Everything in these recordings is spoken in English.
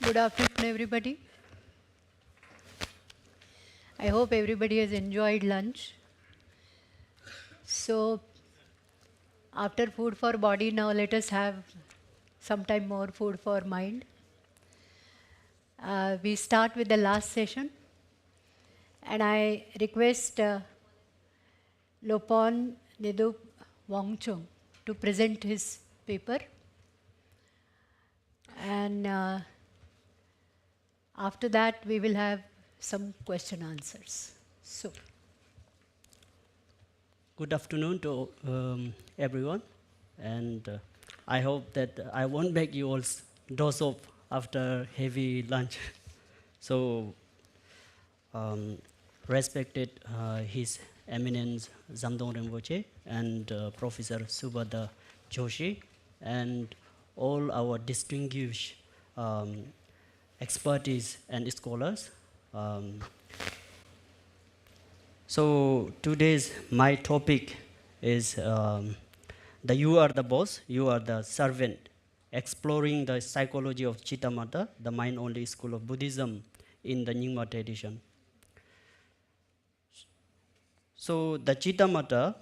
Good afternoon, everybody. I hope everybody has enjoyed lunch. So, after food for body, now let us have sometime more food for mind. We start with the last session, and I request Lopon, Nidup, Wangchuk to present his paper. And after that, we will have some question answers. So, good afternoon to everyone, and I hope that I won't make you all doze off after heavy lunch. So, respected His Eminence Zamdong Rinpoche and Professor Shubhada Joshi, and all our distinguished expertise and scholars. So today's my topic is the you are the boss, you are the servant, exploring the psychology of Cittamātra, the mind-only school of Buddhism in the Nyingma tradition. So the Cittamātra,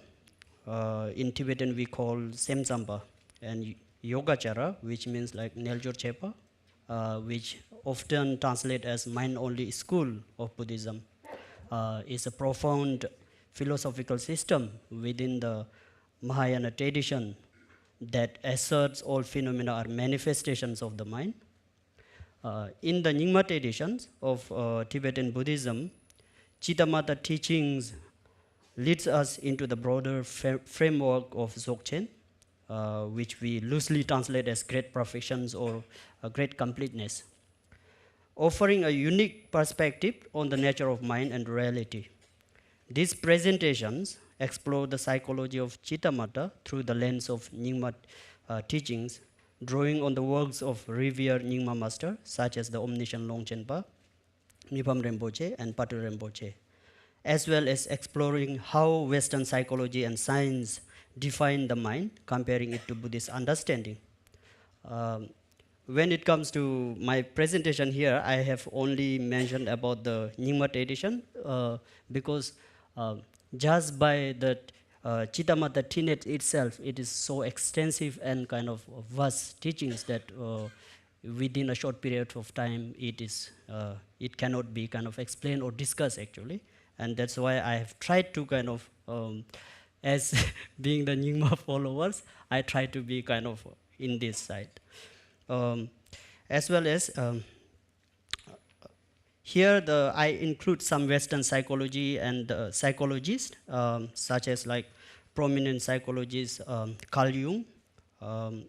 in Tibetan we call Semsampa, and Yogacara, which means like Neljor Chepa, which often translate as mind-only school of Buddhism, is a profound philosophical system within the Mahayana tradition that asserts all phenomena are manifestations of the mind. In the Nyingma traditions of Tibetan Buddhism, Cittamātra teachings leads us into the broader framework of Dzogchen, which we loosely translate as great perfections or great completeness, offering a unique perspective on the nature of mind and reality. These presentations explore the psychology of Cittamātra through the lens of Nyingma teachings, drawing on the works of revered Nyingma masters such as the Omniscient Longchenpa, Nipam Rinpoche, and Patul Rinpoche, as well as exploring how Western psychology and science define the mind, comparing it to Buddhist understanding. When it comes to my presentation here, I have only mentioned about the Nyingma tradition because just by the Cittamātra tenet itself, it is so extensive and kind of vast teachings that within a short period of time, it cannot be kind of explained or discussed actually. And that's why I have tried to kind of, as being the Nyingma followers, I try to be kind of in this side. As well as here I include some Western psychology and psychologists such as like prominent psychologists Carl Jung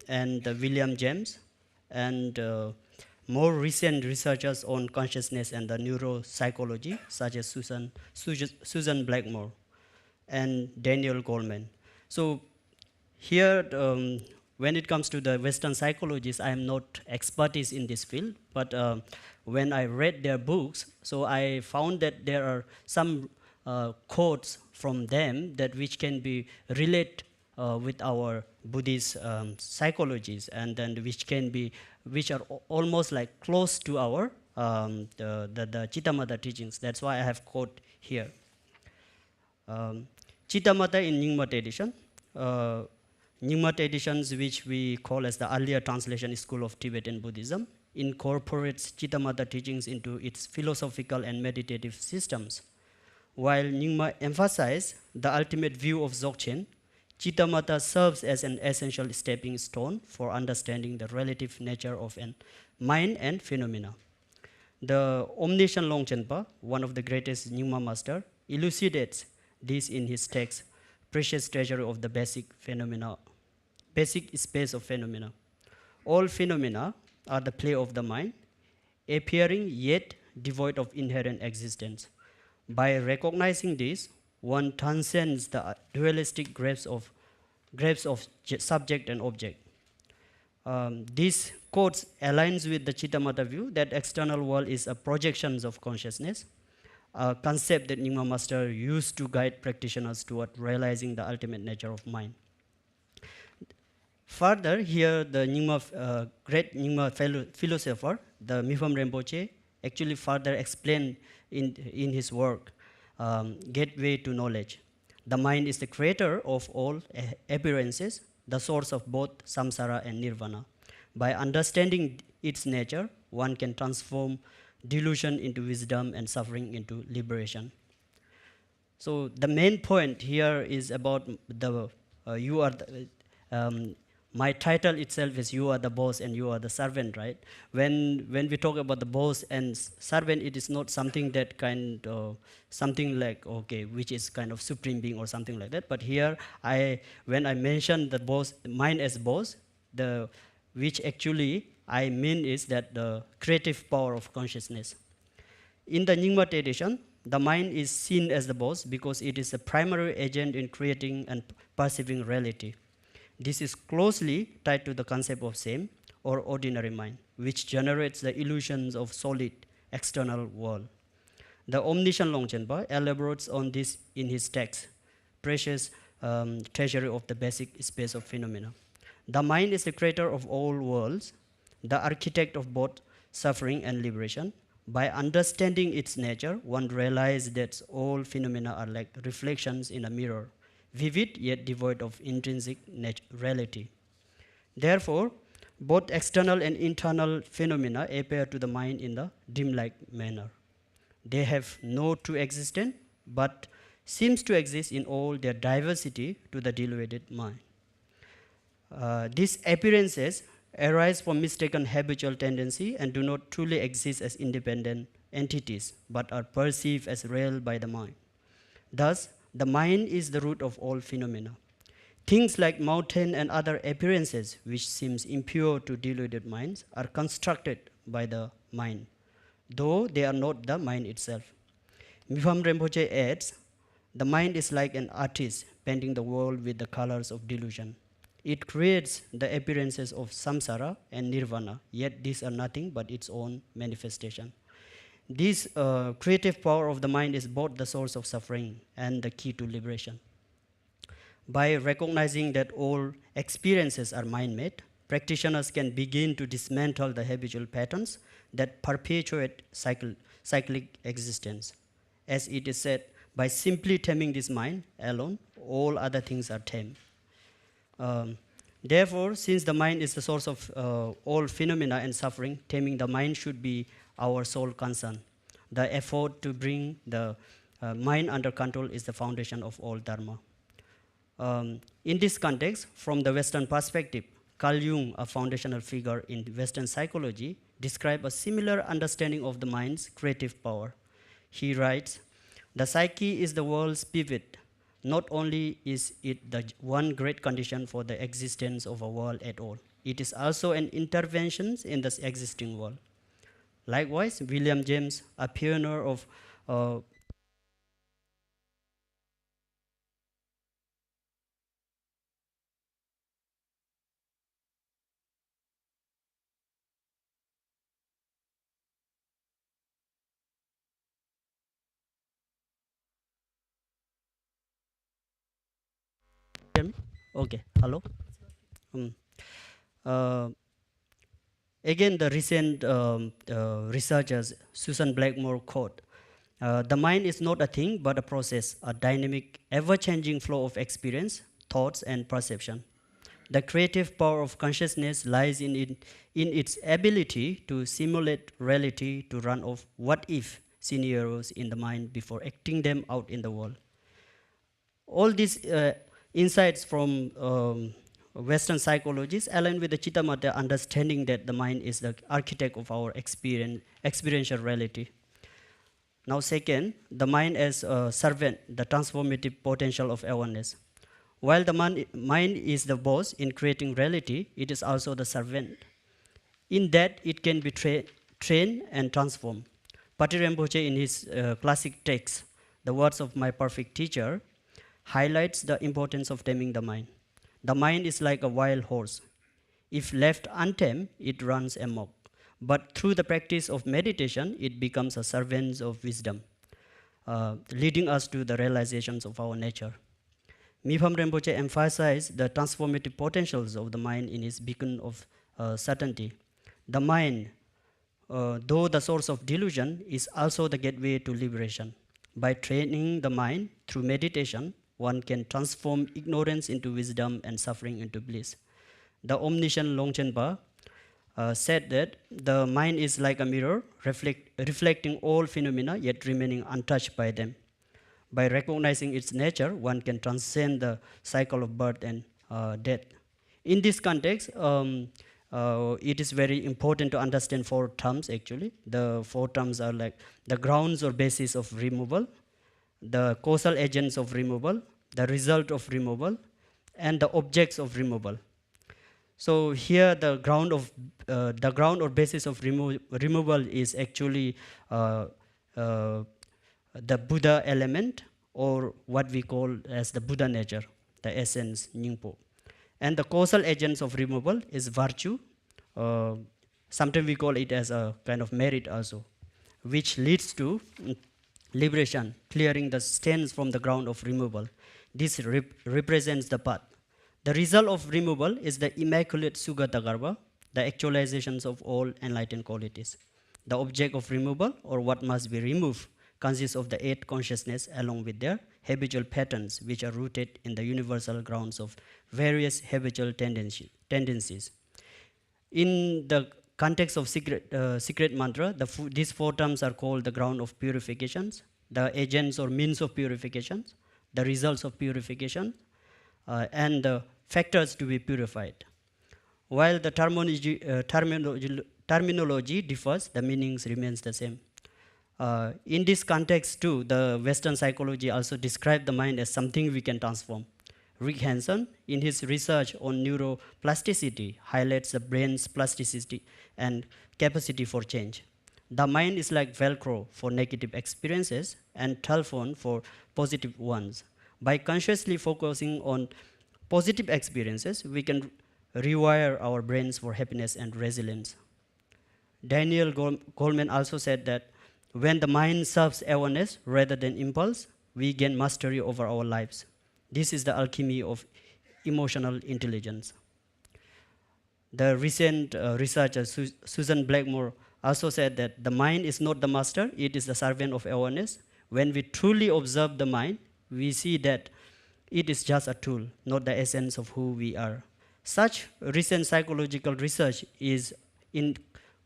and William James, and more recent researchers on consciousness and the neuropsychology such as Susan Blackmore and Daniel Goleman. So here, when it comes to the Western psychologists, I am not expertise in this field, but when I read their books, so I found that there are some quotes from them that which can be relate with our Buddhist psychologies, and then which are almost like close to our the Cittamātra teachings. That's why I have quote here. Cittamātra in Nyingma tradition. Nyingma traditions, which we call as the earlier translation school of Tibetan Buddhism, incorporates Cittamātra teachings into its philosophical and meditative systems. While Nyingma emphasizes the ultimate view of Dzogchen, Cittamātra serves as an essential stepping stone for understanding the relative nature of mind and phenomena. The Omniscient Longchenpa, one of the greatest Nyingma master, elucidates this in his text, Precious Treasury of the Basic Space of Phenomena. All phenomena are the play of the mind, appearing yet devoid of inherent existence. By recognizing this, one transcends the dualistic grasp of subject and object. This quote aligns with the Cittamātra view that external world is a projection of consciousness, a concept that Nyingma Master used to guide practitioners toward realizing the ultimate nature of mind. Further, here the great Nyingma philosopher, the Mipham Rinpoche, actually further explained in his work, Gateway to Knowledge. The mind is the creator of all appearances, the source of both samsara and nirvana. By understanding its nature, one can transform delusion into wisdom and suffering into liberation. So the main point here is about the you are the, my title itself is you are the boss and you are the servant, right? When we talk about the boss and servant, it is not something that kind of something like okay, which is kind of supreme being or something like that. But here when I mention the boss, mine as boss, the which actually I mean is that the creative power of consciousness. In the Nyingma tradition, the mind is seen as the boss because it is a primary agent in creating and perceiving reality. This is closely tied to the concept of same or ordinary mind, which generates the illusions of solid external world. The omniscient Longchenpa elaborates on this in his text, Precious Treasury of the Basic Space of Phenomena. The mind is the creator of all worlds, the architect of both suffering and liberation. By understanding its nature, one realizes that all phenomena are like reflections in a mirror, vivid yet devoid of intrinsic reality. Therefore, both external and internal phenomena appear to the mind in the dreamlike manner. They have no true existence, but seems to exist in all their diversity to the deluded mind. These appearances arise from mistaken habitual tendency and do not truly exist as independent entities, but are perceived as real by the mind. Thus, the mind is the root of all phenomena. Things like mountain and other appearances, which seems impure to deluded minds, are constructed by the mind, though they are not the mind itself. Mipham Rinpoche adds, the mind is like an artist painting the world with the colors of delusion. It creates the appearances of samsara and nirvana, yet these are nothing but its own manifestation. This creative power of the mind is both the source of suffering and the key to liberation. By recognizing that all experiences are mind-made, practitioners can begin to dismantle the habitual patterns that perpetuate cyclic existence. As it is said, by simply taming this mind alone, all other things are tamed. Therefore, since the mind is the source of all phenomena and suffering, taming the mind should be our sole concern. The effort to bring the mind under control is the foundation of all dharma. In this context, from the Western perspective, Carl Jung, a foundational figure in Western psychology, describes a similar understanding of the mind's creative power. He writes, the psyche is the world's pivot. Not only is it the one great condition for the existence of a world at all, it is also an intervention in the existing world. Likewise, William James, a pioneer of okay, hello. Again, the recent researchers, Susan Blackmore quote, the mind is not a thing but a process, a dynamic, ever-changing flow of experience, thoughts, and perception. The creative power of consciousness lies in its ability to simulate reality, to run off what-if scenarios in the mind before acting them out in the world. All these insights from Western psychologists align with the Cittamātra understanding that the mind is the architect of our experiential reality. Now second, the mind as a servant, the transformative potential of awareness. While the mind is the boss in creating reality, it is also the servant. In that, it can be trained and transformed. Pati Rinpoche, in his classic text, The Words of My Perfect Teacher, highlights the importance of taming the mind. The mind is like a wild horse. If left untamed, it runs amok. But through the practice of meditation, it becomes a servant of wisdom, leading us to the realizations of our nature. Mipham Rinpoche emphasized the transformative potentials of the mind in his beacon of certainty. The mind, though the source of delusion, is also the gateway to liberation. By training the mind through meditation, one can transform ignorance into wisdom and suffering into bliss. The omniscient Longchenpa said that the mind is like a mirror, reflecting all phenomena yet remaining untouched by them. By recognizing its nature, one can transcend the cycle of birth and death. In this context, it is very important to understand four terms actually. The four terms are like the grounds or basis of removal, the causal agents of removal, the result of removal, and the objects of removal. So here the ground or basis of removal is actually the Buddha element, or what we call as the Buddha nature, the essence, Nyingpo. And the causal agents of removal is virtue. Sometimes we call it as a kind of merit also, which leads to liberation, clearing the stains from the ground of removal. This represents the path. The result of removal is the immaculate Sugata Garbha, the actualizations of all enlightened qualities. The object of removal, or what must be removed, consists of the eight consciousness along with their habitual patterns, which are rooted in the universal grounds of various habitual tendencies. In the context of secret mantra, these four terms are called the ground of purifications, the agents or means of purifications, the results of purification, and the factors to be purified. While the terminology differs, the meanings remains the same. In this context too, the Western psychology also described the mind as something we can transform. Rick Hanson, in his research on neuroplasticity, highlights the brain's plasticity and capacity for change. The mind is like Velcro for negative experiences and telephone for positive ones. By consciously focusing on positive experiences, we can rewire our brains for happiness and resilience. Daniel Goleman also said that when the mind serves awareness rather than impulse, we gain mastery over our lives. This is the alchemy of emotional intelligence. The recent researcher Susan Blackmore also said that the mind is not the master, it is the servant of awareness. When we truly observe the mind, we see that it is just a tool, not the essence of who we are. Such recent psychological research is in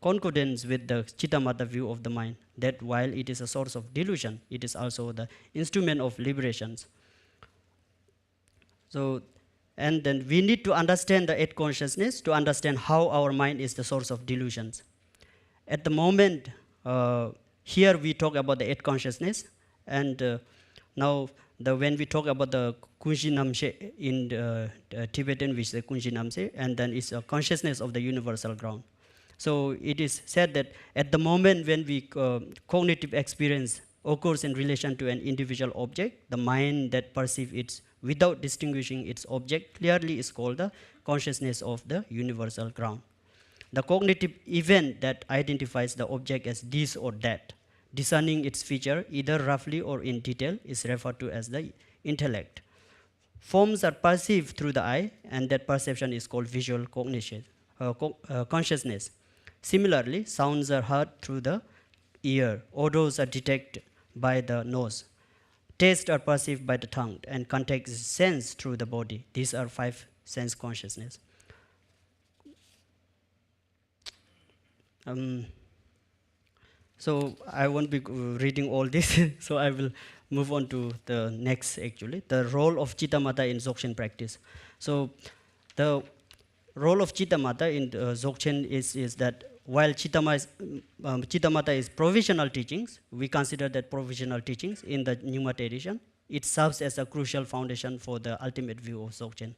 concordance with the Cittamātra view of the mind, that while it is a source of delusion, it is also the instrument of liberations. So, and then we need to understand the eight consciousness to understand how our mind is the source of delusions. At the moment, here we talk about the eight consciousness, and now when we talk about the Kunshi Namse in Tibetan, which is the Kunshi Namse, and then it's a consciousness of the universal ground. So it is said that at the moment when cognitive experience occurs in relation to an individual object, the mind that perceives it without distinguishing its object clearly is called the consciousness of the universal ground. The cognitive event that identifies the object as this or that, discerning its feature either roughly or in detail, is referred to as the intellect. Forms are perceived through the eye, and that perception is called visual consciousness. Similarly, sounds are heard through the ear, odors are detected by the nose, tastes are perceived by the tongue, and contact is sensed through the body. These are five sense consciousness. So I won't be reading all this, so I will move on to the next actually, the role of Cittamātra in Dzogchen practice. So the role of Cittamātra in Dzogchen is that while Cittamātra is provisional teachings, we consider that provisional teachings in the Nyingma tradition, it serves as a crucial foundation for the ultimate view of Dzogchen.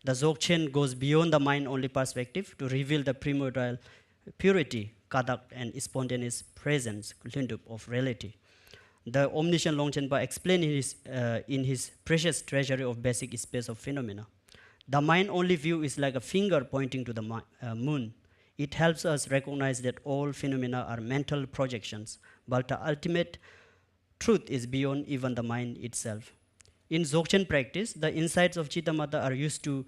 The Dzogchen goes beyond the mind-only perspective to reveal the primordial purity, kadak, and spontaneous presence, Nidup, of reality. The omniscient Longchenpa explained in his precious treasury of basic space of phenomena. The mind-only view is like a finger pointing to the moon. It helps us recognize that all phenomena are mental projections, but the ultimate truth is beyond even the mind itself. In Dzogchen practice, the insights of Cittamātra are used to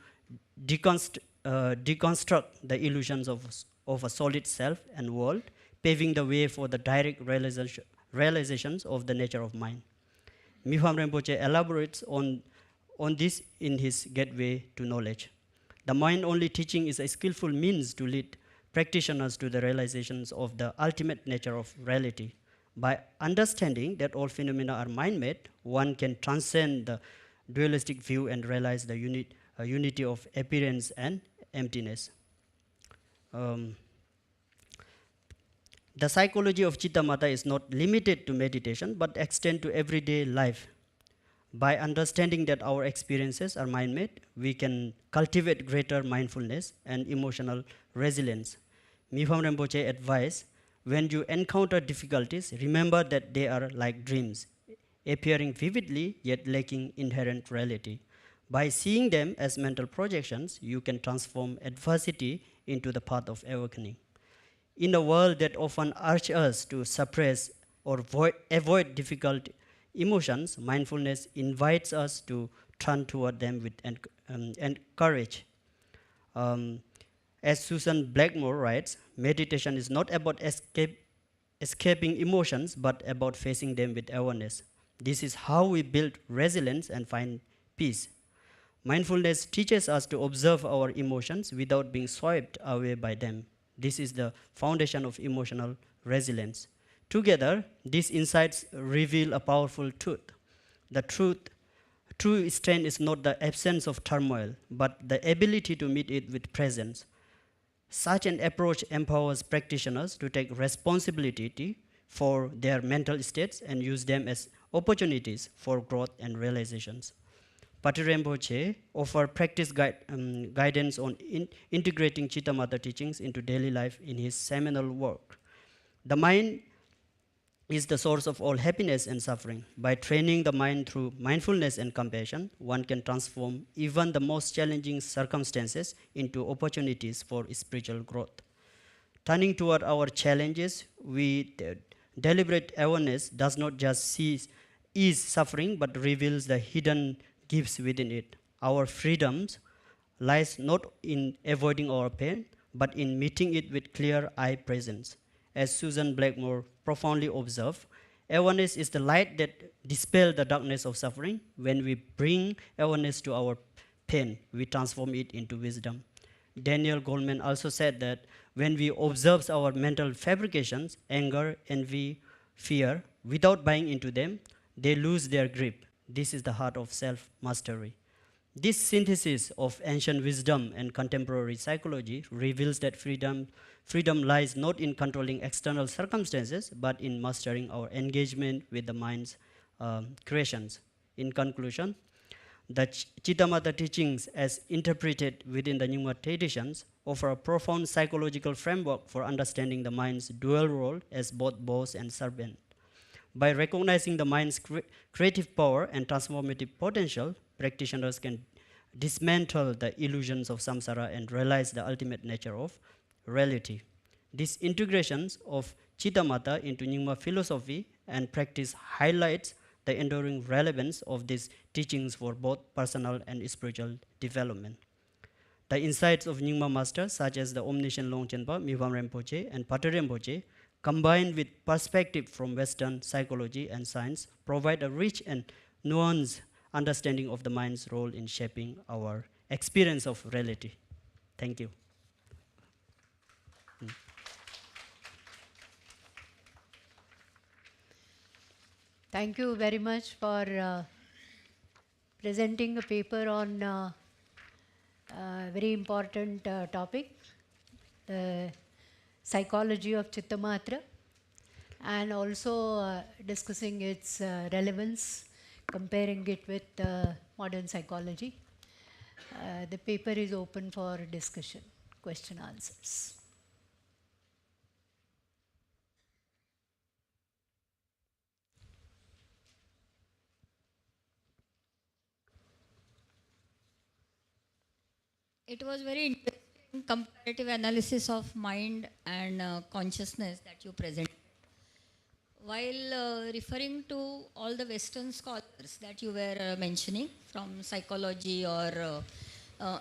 deconstruct the illusions of a solid self and world, paving the way for the direct realizations of the nature of mind. Mipham Rinpoche elaborates on this in his Gateway to Knowledge. The mind-only teaching is a skillful means to lead practitioners to the realizations of the ultimate nature of reality. By understanding that all phenomena are mind-made, one can transcend the dualistic view and realize the unity of appearance and emptiness. The psychology of Cittamātra is not limited to meditation, but extends to everyday life. By understanding that our experiences are mind-made, we can cultivate greater mindfulness and emotional resilience. Mipham Rinpoche advised, when you encounter difficulties, remember that they are like dreams, appearing vividly yet lacking inherent reality. By seeing them as mental projections, you can transform adversity into the path of awakening. In a world that often urges us to suppress or avoid difficult emotions, mindfulness invites us to turn toward them with courage. As Susan Blackmore writes, meditation is not about escaping emotions, but about facing them with awareness. This is how we build resilience and find peace. Mindfulness teaches us to observe our emotions without being swept away by them. This is the foundation of emotional resilience. Together, these insights reveal a powerful truth. The true strength is not the absence of turmoil, but the ability to meet it with presence. Such an approach empowers practitioners to take responsibility for their mental states and use them as opportunities for growth and realizations. Pati Rinpoche offers practice guidance on integrating Cittamātra teachings into daily life in his seminal work. The mind is the source of all happiness and suffering. By training the mind through mindfulness and compassion, one can transform even the most challenging circumstances into opportunities for spiritual growth. Turning toward our challenges, deliberate awareness does not just ease suffering, but reveals the hidden gifts within it. Our freedoms lies not in avoiding our pain, but in meeting it with clear-eye presence. As Susan Blackmore profoundly observed, awareness is the light that dispels the darkness of suffering. When we bring awareness to our pain, we transform it into wisdom. Daniel Goleman also said that when we observe our mental fabrications, anger, envy, fear, without buying into them, they lose their grip. This is the heart of self-mastery. This synthesis of ancient wisdom and contemporary psychology reveals that freedom lies not in controlling external circumstances, but in mastering our engagement with the mind's creations. In conclusion, the Cittamātra teachings, as interpreted within the Nyingma traditions, offer a profound psychological framework for understanding the mind's dual role as both boss and servant. By recognizing the mind's creative power and transformative potential, practitioners can dismantle the illusions of samsara and realize the ultimate nature of reality. These integrations of Cittamātra into Nyingma philosophy and practice highlights the enduring relevance of these teachings for both personal and spiritual development. The insights of Nyingma masters, such as the omniscient Longchenpa, Mipham Rinpoche, and Pati Rinpoche, combined with perspective from Western psychology and science, provide a rich and nuanced understanding of the mind's role in shaping our experience of reality. Thank you. Thank you very much for presenting a paper on a very important topic, the psychology of Cittamātra, and also discussing its relevance, comparing it with modern psychology. The paper is open for discussion, question answers. It was very interesting comparative analysis of mind and consciousness that you presented. while referring to all the Western scholars that you were mentioning from psychology or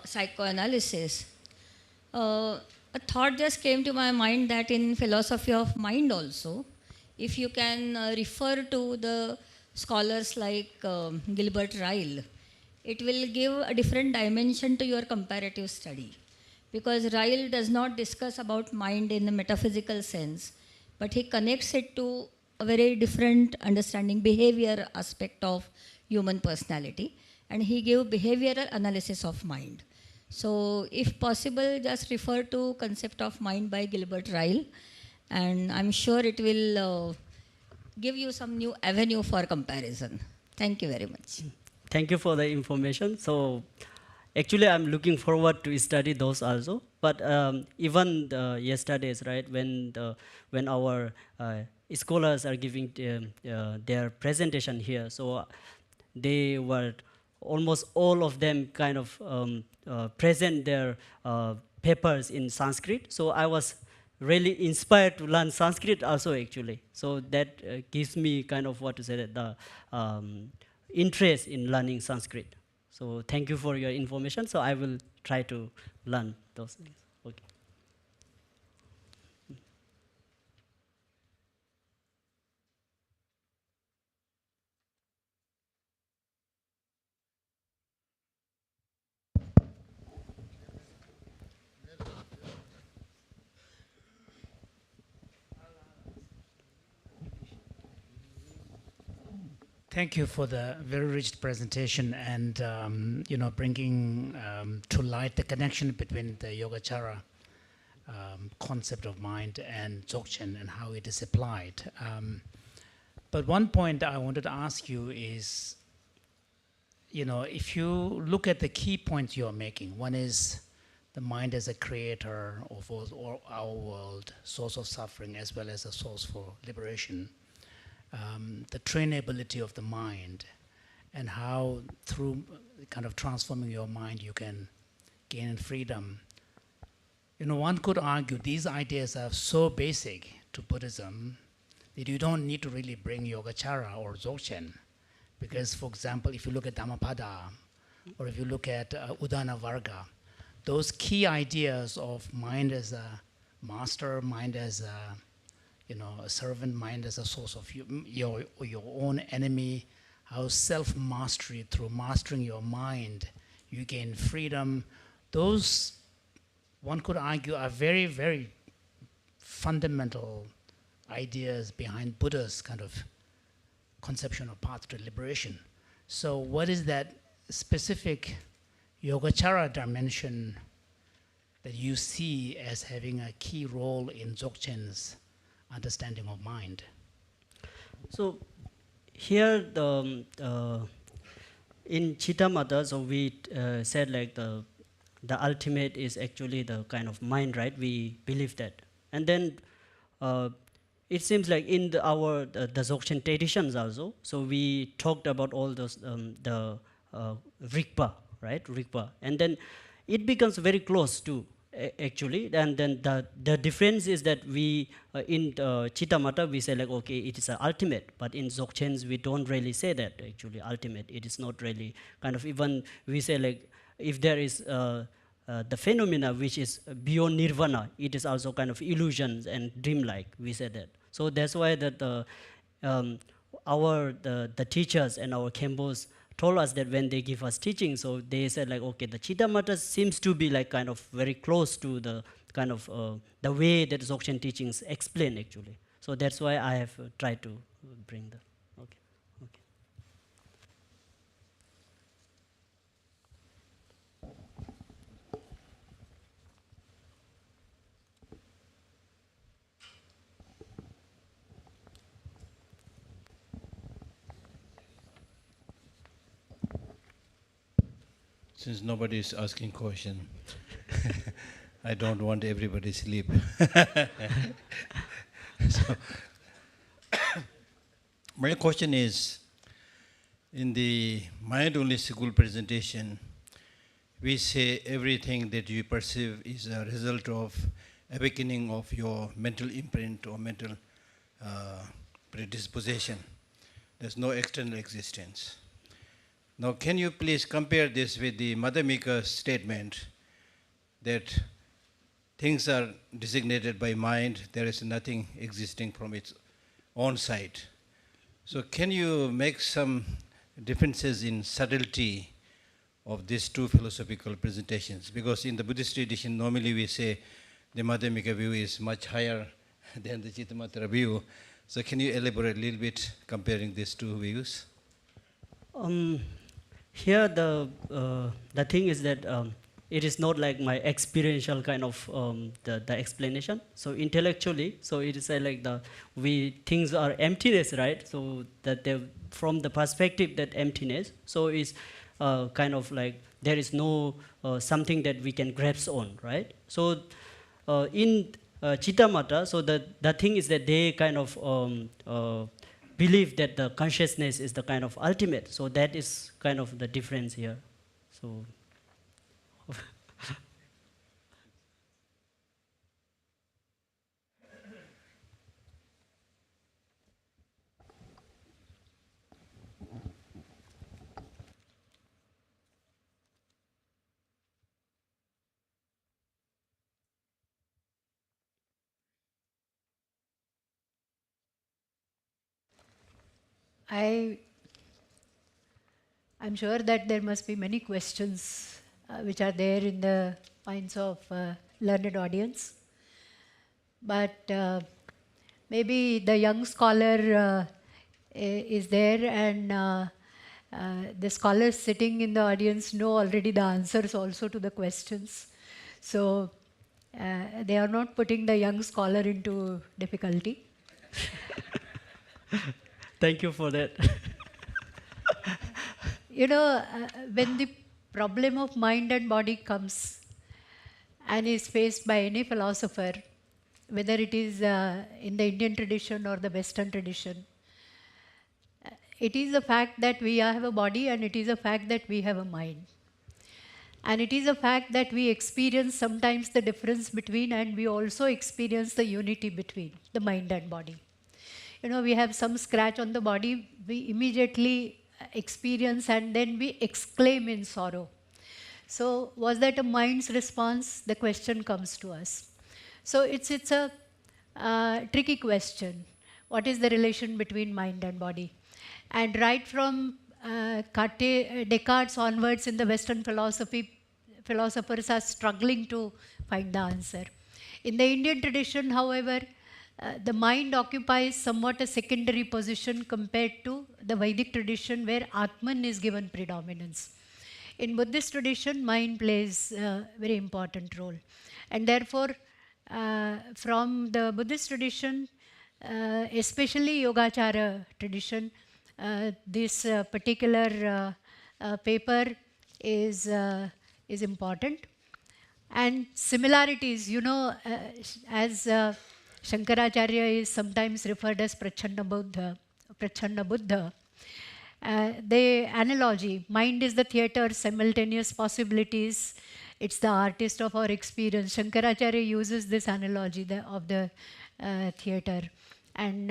psychoanalysis, a thought just came to my mind that in philosophy of mind also, if you can refer to the scholars like Gilbert Ryle, it will give a different dimension to your comparative study. Because Ryle does not discuss about mind in a metaphysical sense, but he connects it to a very different understanding, behavior aspect of human personality, and he gave behavioral analysis of mind. So if possible, just refer to Concept of Mind by Gilbert Ryle, and I'm sure it will give you some new avenue for comparison. Thank you very much. Thank you for the information. So actually, I'm looking forward to study those also. But even yesterday's, right, when our scholars are giving their presentation here, so they were almost all of them kind of present their papers in Sanskrit. So I was really inspired to learn Sanskrit also actually. So that gives me kind of what to say that the interest in learning Sanskrit. So thank you for your information. So I will try to learn those things. Okay. Thank you for the very rich presentation and bringing to light the connection between the Yogacara concept of mind and Dzogchen and how it is applied. But one point I wanted to ask you is, if you look at the key points you're making, one is the mind as a creator of our world, source of suffering as well as a source for liberation. The trainability of the mind and how through kind of transforming your mind you can gain freedom. One could argue these ideas are so basic to Buddhism that you don't need to really bring Yogacara or Dzogchen. Because, for example, if you look at Dhammapada or if you look at Udana Varga, those key ideas of mind as a master, mind as a a servant, mind as a source of your own enemy, how self-mastery, through mastering your mind, you gain freedom. Those, one could argue, are very, very fundamental ideas behind Buddha's kind of conception of path to liberation. So what is that specific Yogacara dimension that you see as having a key role in Dzogchen's understanding of mind? So here in Cittamātra, so we said like the ultimate is actually the kind of mind, right? We believe that. And then it seems like in the Dzogchen traditions also, so we talked about all those, the Rigpa, right? Rigpa. And then it becomes very close to actually, and then the difference is that we in Cittamātra we say like, okay, it is an ultimate, but in Dzogchens we don't really say that actually ultimate. It is not really kind of, even we say like, if there is the phenomena which is beyond nirvana, it is also kind of illusions and dreamlike, we say that. So that's why that the teachers and our Khenpos told us that when they give us teaching, so they said like, okay, the Cittamātra seems to be like kind of very close to the kind of the way that Dzogchen teachings explain actually. So that's why I have tried to bring that. Okay. Okay. Since nobody is asking question, I don't want everybody to sleep. So, my question is, in the mind-only school presentation, we say everything that you perceive is a result of awakening of your mental imprint or mental predisposition. There's no external existence. Now, can you please compare this with the Madhyamika's statement that things are designated by mind, there is nothing existing from its own side. So can you make some differences in subtlety of these two philosophical presentations? Because in the Buddhist tradition, normally we say the Madhyamika view is much higher than the Cittamātra view. So can you elaborate a little bit comparing these two views? Here the thing is that it is not like my experiential kind of the explanation. So intellectually, so it is like things are emptiness, right? So that from the perspective that emptiness, so it's kind of like there is no something that we can grasp on, right? So in Cittamātra, so the thing is that they kind of believe that the consciousness is the kind of ultimate. So that is kind of the difference here. So. I'm sure that there must be many questions which are there in the minds of learned audience. But maybe the young scholar is there, and the scholars sitting in the audience know already the answers also to the questions. So they are not putting the young scholar into difficulty. Thank you for that. You know, when the problem of mind and body comes and is faced by any philosopher, whether it is in the Indian tradition or the Western tradition, it is a fact that we have a body, and it is a fact that we have a mind. And it is a fact that we experience sometimes the difference between, and we also experience the unity between the mind and body. You know, we have some scratch on the body, we immediately experience and then we exclaim in sorrow. So was that a mind's response? The question comes to us. So it's a tricky question. What is the relation between mind and body? And right from Descartes onwards in the Western philosophy, philosophers are struggling to find the answer. In the Indian tradition, however, the mind occupies somewhat a secondary position compared to the Vedic tradition, where Atman is given predominance. In Buddhist tradition, mind plays a very important role. And therefore, from the Buddhist tradition, especially Yogacara tradition, this particular paper is important. And similarities, you know, as Shankaracharya is sometimes referred as Prachanna Buddha. The analogy, mind is the theatre, simultaneous possibilities, it's the artist of our experience. Shankaracharya uses this analogy of the theatre, and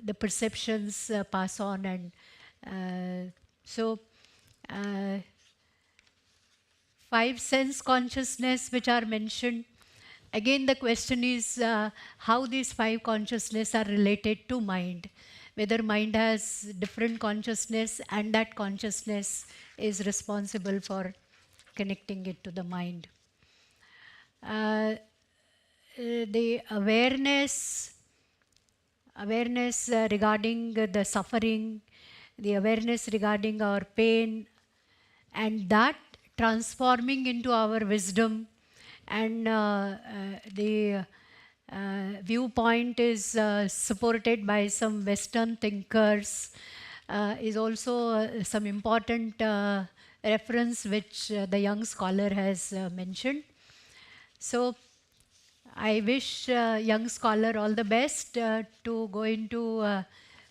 the perceptions pass on, and so 5 sense consciousness which are mentioned. Again, the question is how these 5 consciousness are related to mind. Whether mind has different consciousness, and that consciousness is responsible for connecting it to the mind. The awareness regarding the suffering, the awareness regarding our pain, and that transforming into our wisdom, and the viewpoint is supported by some Western thinkers, is also some important reference which the young scholar has mentioned. So I wish young scholar all the best to go into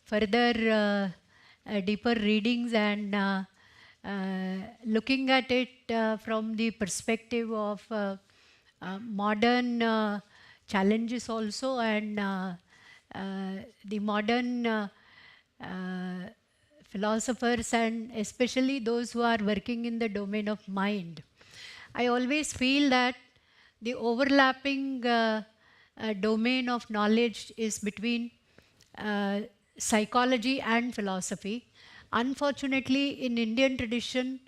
further deeper readings, and looking at it from the perspective of modern challenges also, and the modern philosophers, and especially those who are working in the domain of mind, I always feel that the overlapping domain of knowledge is between psychology and philosophy. Unfortunately, in Indian tradition,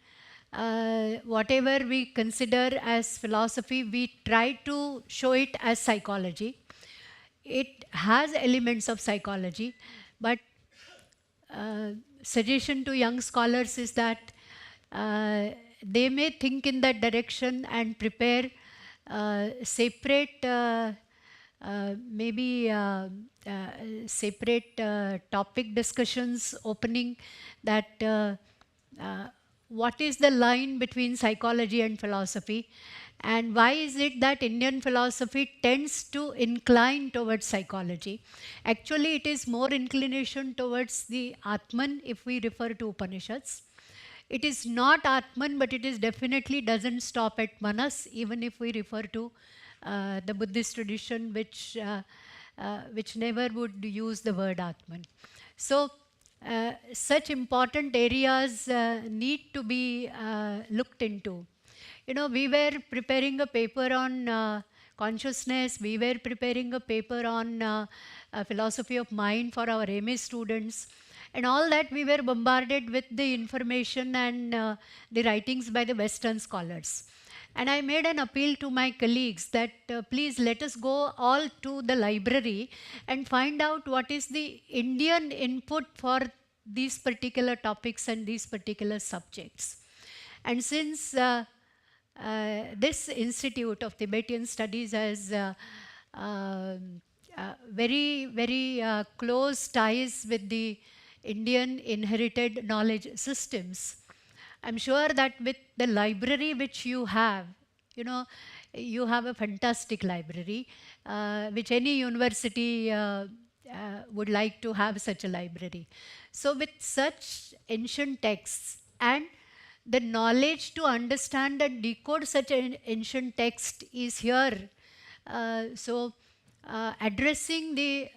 whatever we consider as philosophy, we try to show it as psychology. It has elements of psychology, but suggestion to young scholars is that they may think in that direction and prepare separate separate topic discussions opening that what is the line between psychology and philosophy, and why is it that Indian philosophy tends to incline towards psychology. Actually, it is more inclination towards the Atman if we refer to Upanishads. It is not Atman, but it is definitely doesn't stop at Manas, even if we refer to the Buddhist tradition, which never would use the word Atman. So, such important areas need to be looked into. You know, we were preparing a paper on consciousness, we were preparing a paper on philosophy of mind for our MA students, and all that we were bombarded with the information and the writings by the Western scholars. And I made an appeal to my colleagues that please let us go all to the library and find out what is the Indian input for these particular topics and these particular subjects. And since this Institute of Tibetan Studies has very, very close ties with the Indian inherited knowledge systems, I'm sure that with the library which you have, you know, you have a fantastic library, which any university would like to have such a library. So with such ancient texts and the knowledge to understand and decode such an ancient text is here. Addressing the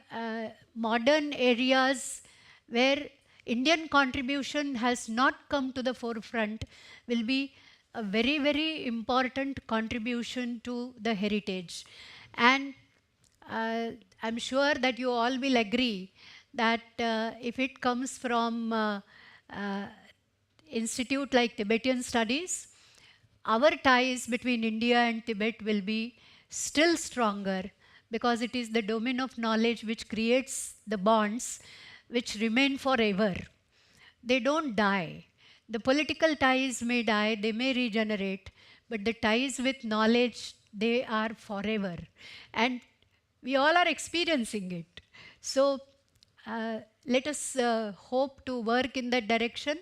modern areas where Indian contribution has not come to the forefront will be a very, very important contribution to the heritage. And I'm sure that you all will agree that if it comes from institute like Tibetan Studies, our ties between India and Tibet will be still stronger, because it is the domain of knowledge which creates the bonds which remain forever. They don't die. The political ties may die, they may regenerate, but the ties with knowledge, they are forever. And we all are experiencing it. So let us hope to work in that direction.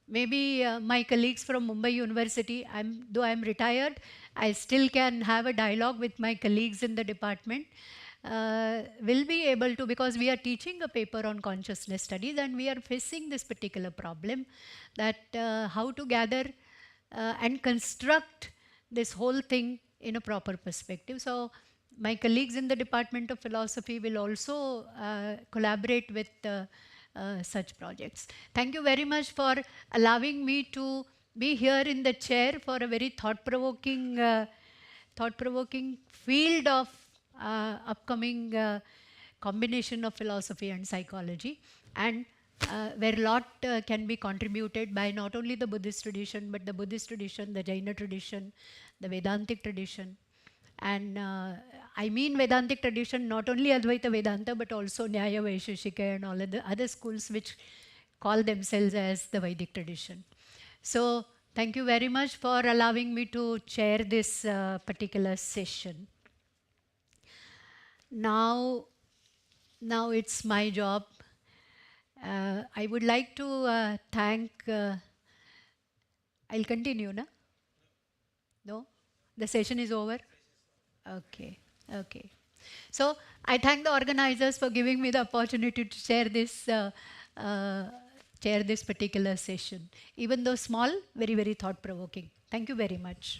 Maybe my colleagues from Mumbai University, though I'm retired, I still can have a dialogue with my colleagues in the department. Will be able to, because we are teaching a paper on consciousness studies and we are facing this particular problem, that how to gather and construct this whole thing in a proper perspective. So my colleagues in the Department of Philosophy will also collaborate with such projects. Thank you very much for allowing me to be here in the chair for a very thought-provoking field of upcoming combination of philosophy and psychology, and where a lot can be contributed by not only the Buddhist tradition, but the Buddhist tradition, the Jaina tradition, the Vedantic tradition. And I mean Vedantic tradition, not only Advaita Vedanta, but also Nyaya Vaisheshika and all of the other schools which call themselves as the Vedic tradition. So thank you very much for allowing me to chair this particular session. Now it's my job. I would like to thank, I'll continue, no? No? The session is over? Okay, okay. So I thank the organizers for giving me the opportunity to share this particular session. Even though small, very, very thought-provoking. Thank you very much.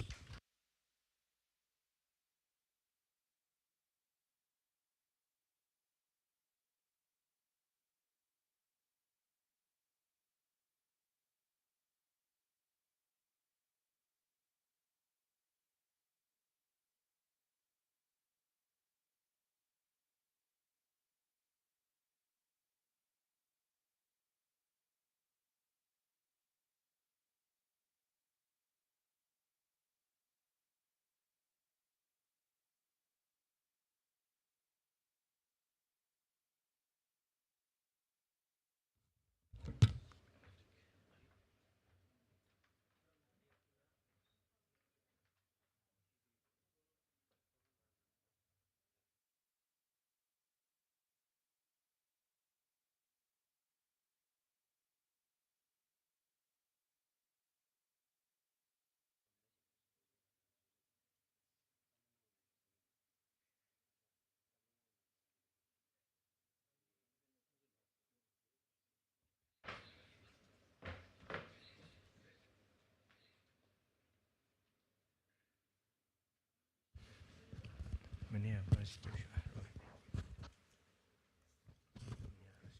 participation.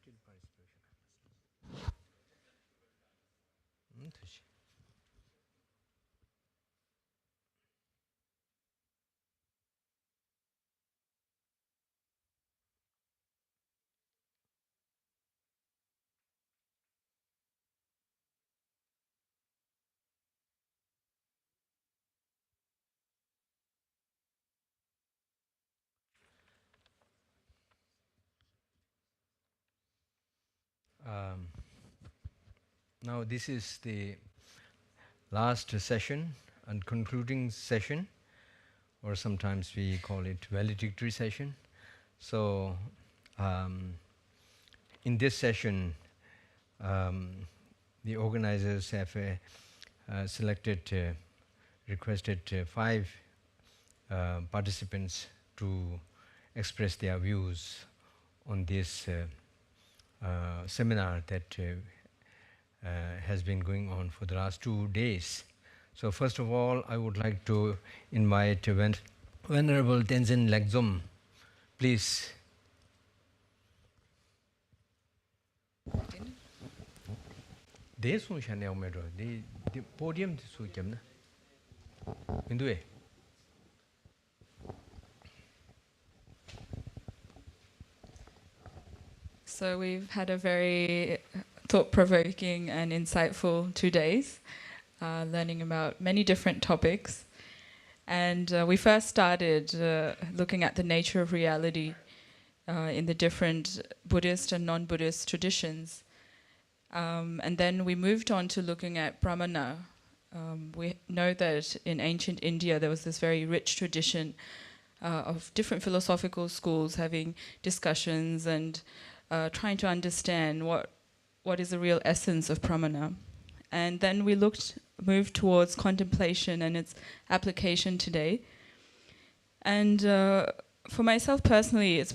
Still participation. Now this is the last session and concluding session, or sometimes we call it valedictory session. So in this session, the organizers have requested 5 participants to express their views on this seminar that has been going on for the last 2 days. So first of all, I would like to invite Venerable Tenzin Lagzom, please. Podium So we've had a very thought-provoking and insightful 2 days, learning about many different topics. And we first started looking at the nature of reality in the different Buddhist and non-Buddhist traditions. And then we moved on to looking at pramana. We know that in ancient India there was this very rich tradition of different philosophical schools having discussions and trying to understand what is the real essence of pramana. And then we moved towards contemplation and its application today. And for myself personally, it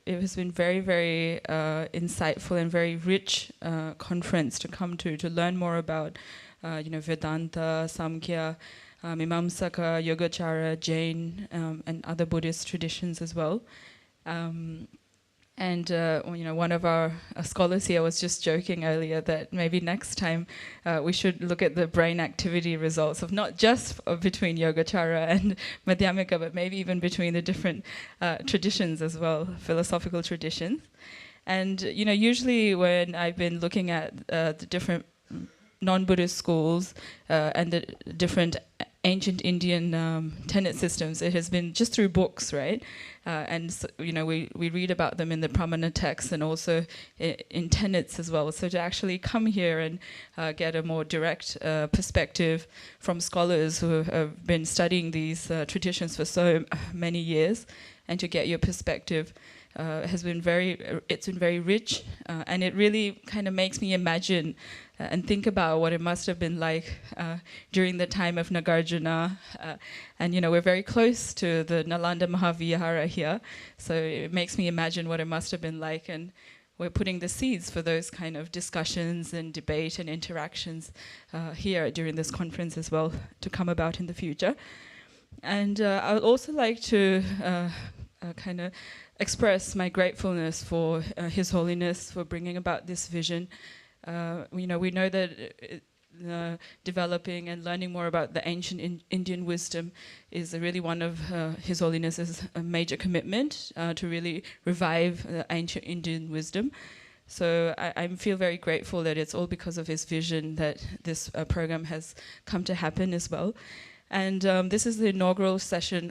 has been very, very insightful and very rich conference to come to learn more about Vedanta, Samkhya, Mimamsaka, Yogacara, Jain, and other Buddhist traditions as well. And one of our scholars here was just joking earlier that maybe next time we should look at the brain activity results of not just between Yogacara and Madhyamika, but maybe even between the different traditions as well, philosophical traditions. And usually when I've been looking at the different non-Buddhist schools and the different ancient Indian tenet systems, it has been just through books, right? And so, we read about them in the pramana texts and also in tenets as well. So to actually come here and get a more direct perspective from scholars who have been studying these traditions for so many years, and to get your perspective has been very rich, and it really kind of makes me imagine and think about what it must have been like during the time of Nagarjuna. And we're very close to the Nalanda Mahavihara here, so it makes me imagine what it must have been like, and we're putting the seeds for those kind of discussions and debate and interactions here during this conference as well to come about in the future. And I would also like to kind of express my gratefulness for His Holiness for bringing about this vision. We know that developing and learning more about the ancient Indian wisdom is really one of His Holiness's major commitment to really revive the ancient Indian wisdom. So I feel very grateful that it's all because of his vision that this program has come to happen as well. And this is the inaugural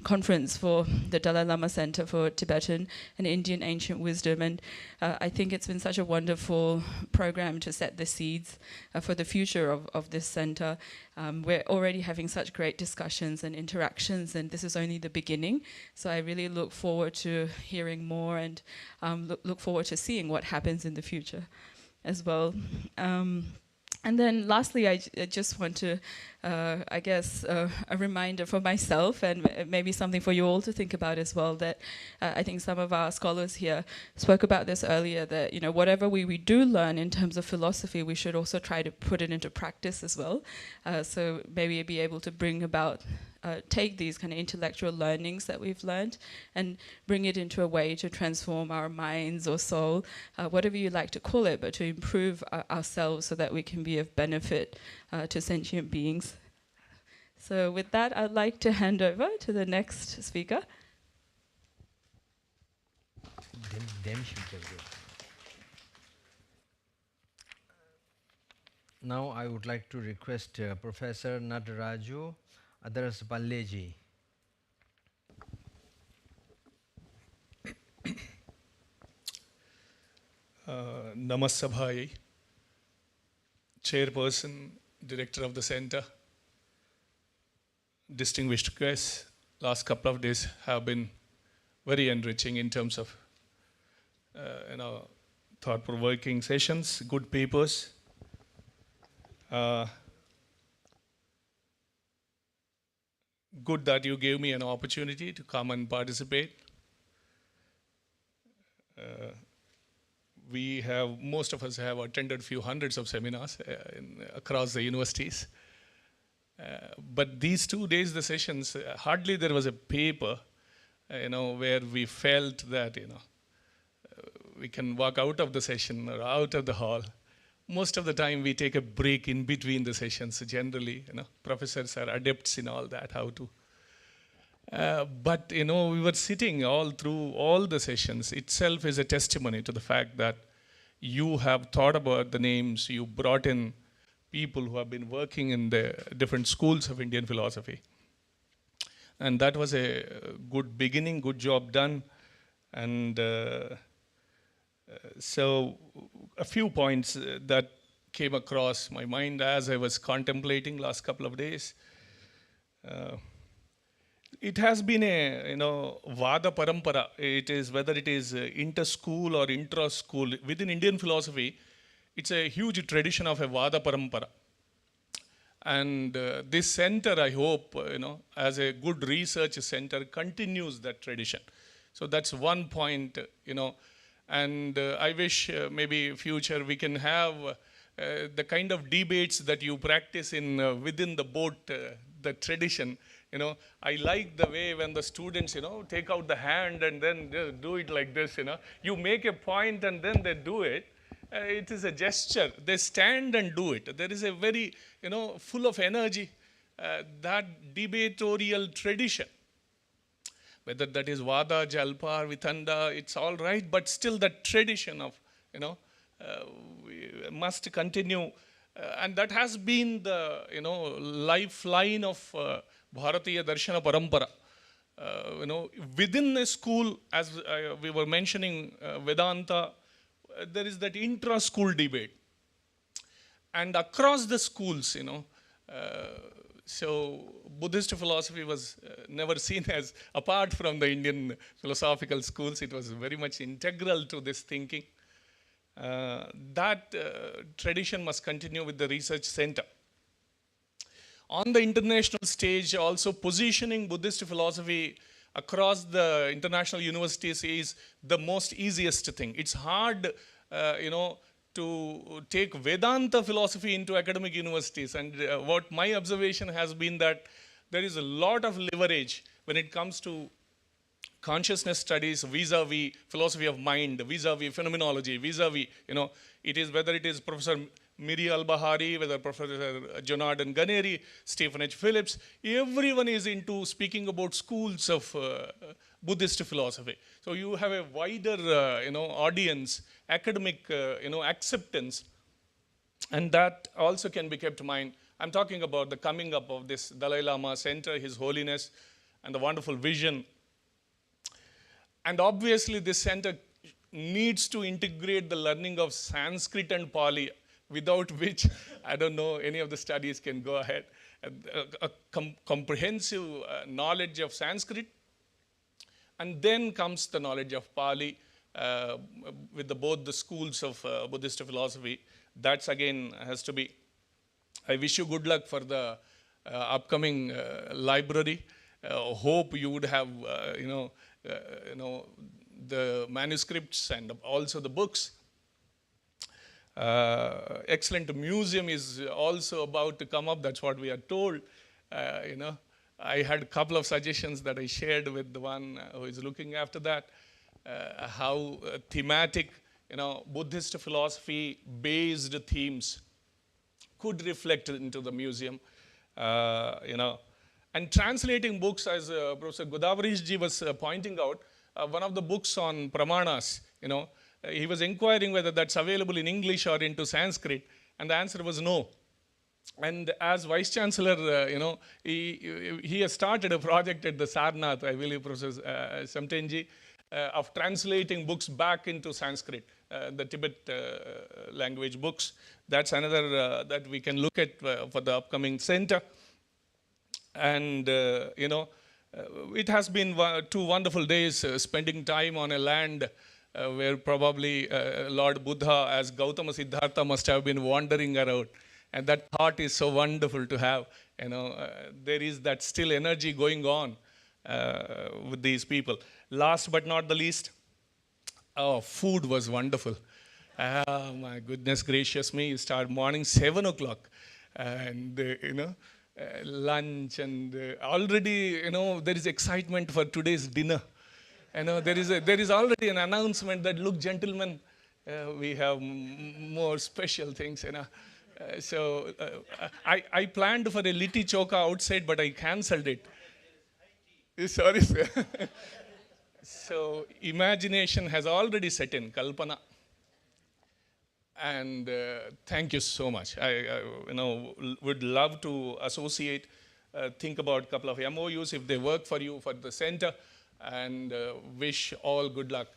conference for the Dalai Lama Centre for Tibetan and Indian Ancient Wisdom. And I think it's been such a wonderful program to set the seeds for the future of this centre. We're already having such great discussions and interactions, and this is only the beginning. So I really look forward to hearing more and look forward to seeing what happens in the future as well. And then lastly, I just want to, a reminder for myself and maybe something for you all to think about as well, that I think some of our scholars here spoke about this earlier, that whatever we do learn in terms of philosophy, we should also try to put it into practice as well. So maybe be able to bring about take these kind of intellectual learnings that we've learned and bring it into a way to transform our minds or soul, whatever you like to call it, but to improve ourselves so that we can be of benefit to sentient beings. So with that, I'd like to hand over to the next speaker. Now I would like to request Professor Nataraju Adaras Balleji. Namasabhai, Chairperson, Director of the Center, distinguished guests, last couple of days have been very enriching in terms of thought-provoking sessions, good papers. Good that you gave me an opportunity to come and participate. Most of us have attended few hundreds of seminars across the universities. But these 2 days, the sessions, hardly there was a paper, where we felt that, we can walk out of the session or out of the hall. Most of the time, we take a break in between the sessions. Generally, professors are adepts in all that, how to. But we were sitting all through all the sessions. Itself is a testimony to the fact that you have thought about the names, you brought in people who have been working in the different schools of Indian philosophy. And that was a good beginning, good job done. And so a few points that came across my mind as I was contemplating last couple of days. It has been a, Vada Parampara. It is, whether it is inter-school or intra-school, within Indian philosophy, it's a huge tradition of a Vada Parampara. And this center, I hope, as a good research center, continues that tradition. So that's one point, and I wish maybe future we can have the kind of debates that you practice in within the boat, the tradition. I like the way when the students, take out the hand and then do it like this, You make a point and then they do it. It is a gesture. They stand and do it. There is a very, full of energy, that debatorial tradition. Whether that is Vada, Jalpa, Vitanda, it's all right, but still that tradition of, we must continue. And that has been the, lifeline of Bharatiya Darshana Parampara. Within a school, as we were mentioning, Vedanta, there is that intra-school debate. And across the schools, so Buddhist philosophy was never seen as apart from the Indian philosophical schools. It was very much integral to this thinking. That tradition must continue with the research center. On the international stage, also positioning Buddhist philosophy across the international universities is the most easiest thing. It's hard, to take Vedanta philosophy into academic universities. And what my observation has been that there is a lot of leverage when it comes to consciousness studies vis-a-vis philosophy of mind, vis-a-vis phenomenology, vis-a-vis, it is whether it is Professor Miri Al-Bahari, whether Professor Jonathan Ganeri, Stephen H. Phillips, everyone is into speaking about schools of Buddhist philosophy. So you have a wider, audience, academic, acceptance, and that also can be kept in mind. I'm talking about the coming up of this Dalai Lama Centre, His Holiness, and the wonderful vision. And obviously this center needs to integrate the learning of Sanskrit and Pali, without which, I don't know, any of the studies can go ahead. A comprehensive knowledge of Sanskrit, and then comes the knowledge of Pali with both the schools of Buddhist philosophy. That's again has to be. I wish you good luck for the upcoming library. Hope you would have, the manuscripts and also the books. Excellent museum is also about to come up. That's what we are told. I had a couple of suggestions that I shared with the one who is looking after that, how thematic, Buddhist philosophy-based themes could reflect into the museum, and translating books, as Professor Godavarish was pointing out, one of the books on pramanas, he was inquiring whether that's available in English or into Sanskrit, and the answer was no. And as Vice Chancellor, he has started a project at the Sarnath, I believe, Professor Samten, of translating books back into Sanskrit, the Tibet language books. That's another that we can look at for the upcoming center. And, it has been 2 wonderful days spending time on a land where probably Lord Buddha, as Gautama Siddhartha, must have been wandering around. And that thought is so wonderful to have. There is that still energy going on with these people. Last but not the least, food was wonderful. My goodness gracious me, you start morning 7 o'clock and, lunch, and already, there is excitement for today's dinner. There is already an announcement that, look, gentlemen, we have more special things, So I planned for a litti choka outside, but I cancelled it. Sorry, sir. So imagination has already set in, Kalpana. And thank you so much. I would love to associate, think about a couple of MOUs if they work for you, for the center, and wish all good luck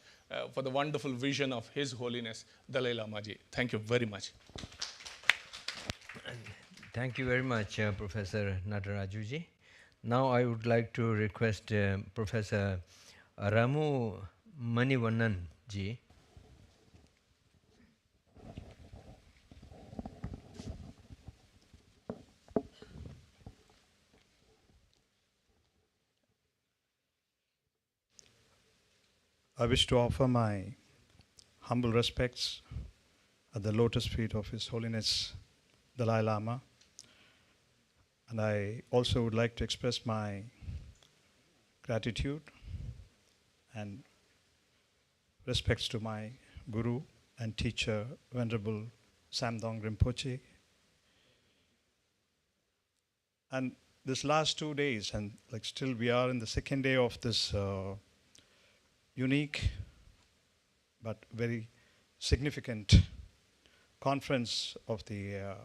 for the wonderful vision of His Holiness Dalai Lama Ji. Thank you very much. Thank you very much, Professor Natarajuji. Now I would like to request Professor Ramu Manivannan Ji. I wish to offer my humble respects at the lotus feet of His Holiness Dalai Lama. And I also would like to express my gratitude and respects to my Guru and teacher, Venerable Samdong Rinpoche. And this last 2 days, and still we are in the second day of this unique but very significant conference of the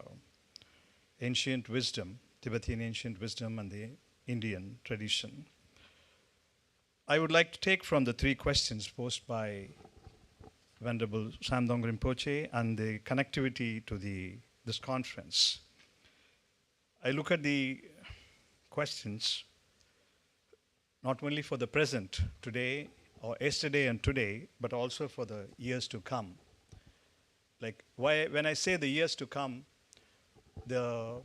ancient wisdom, Tibetan ancient wisdom and the Indian tradition. I would like to take from the 3 questions posed by Venerable Samdong Rinpoche and the connectivity to this conference. I look at the questions not only for the present, today, or yesterday and today, but also for the years to come. When I say the years to come, the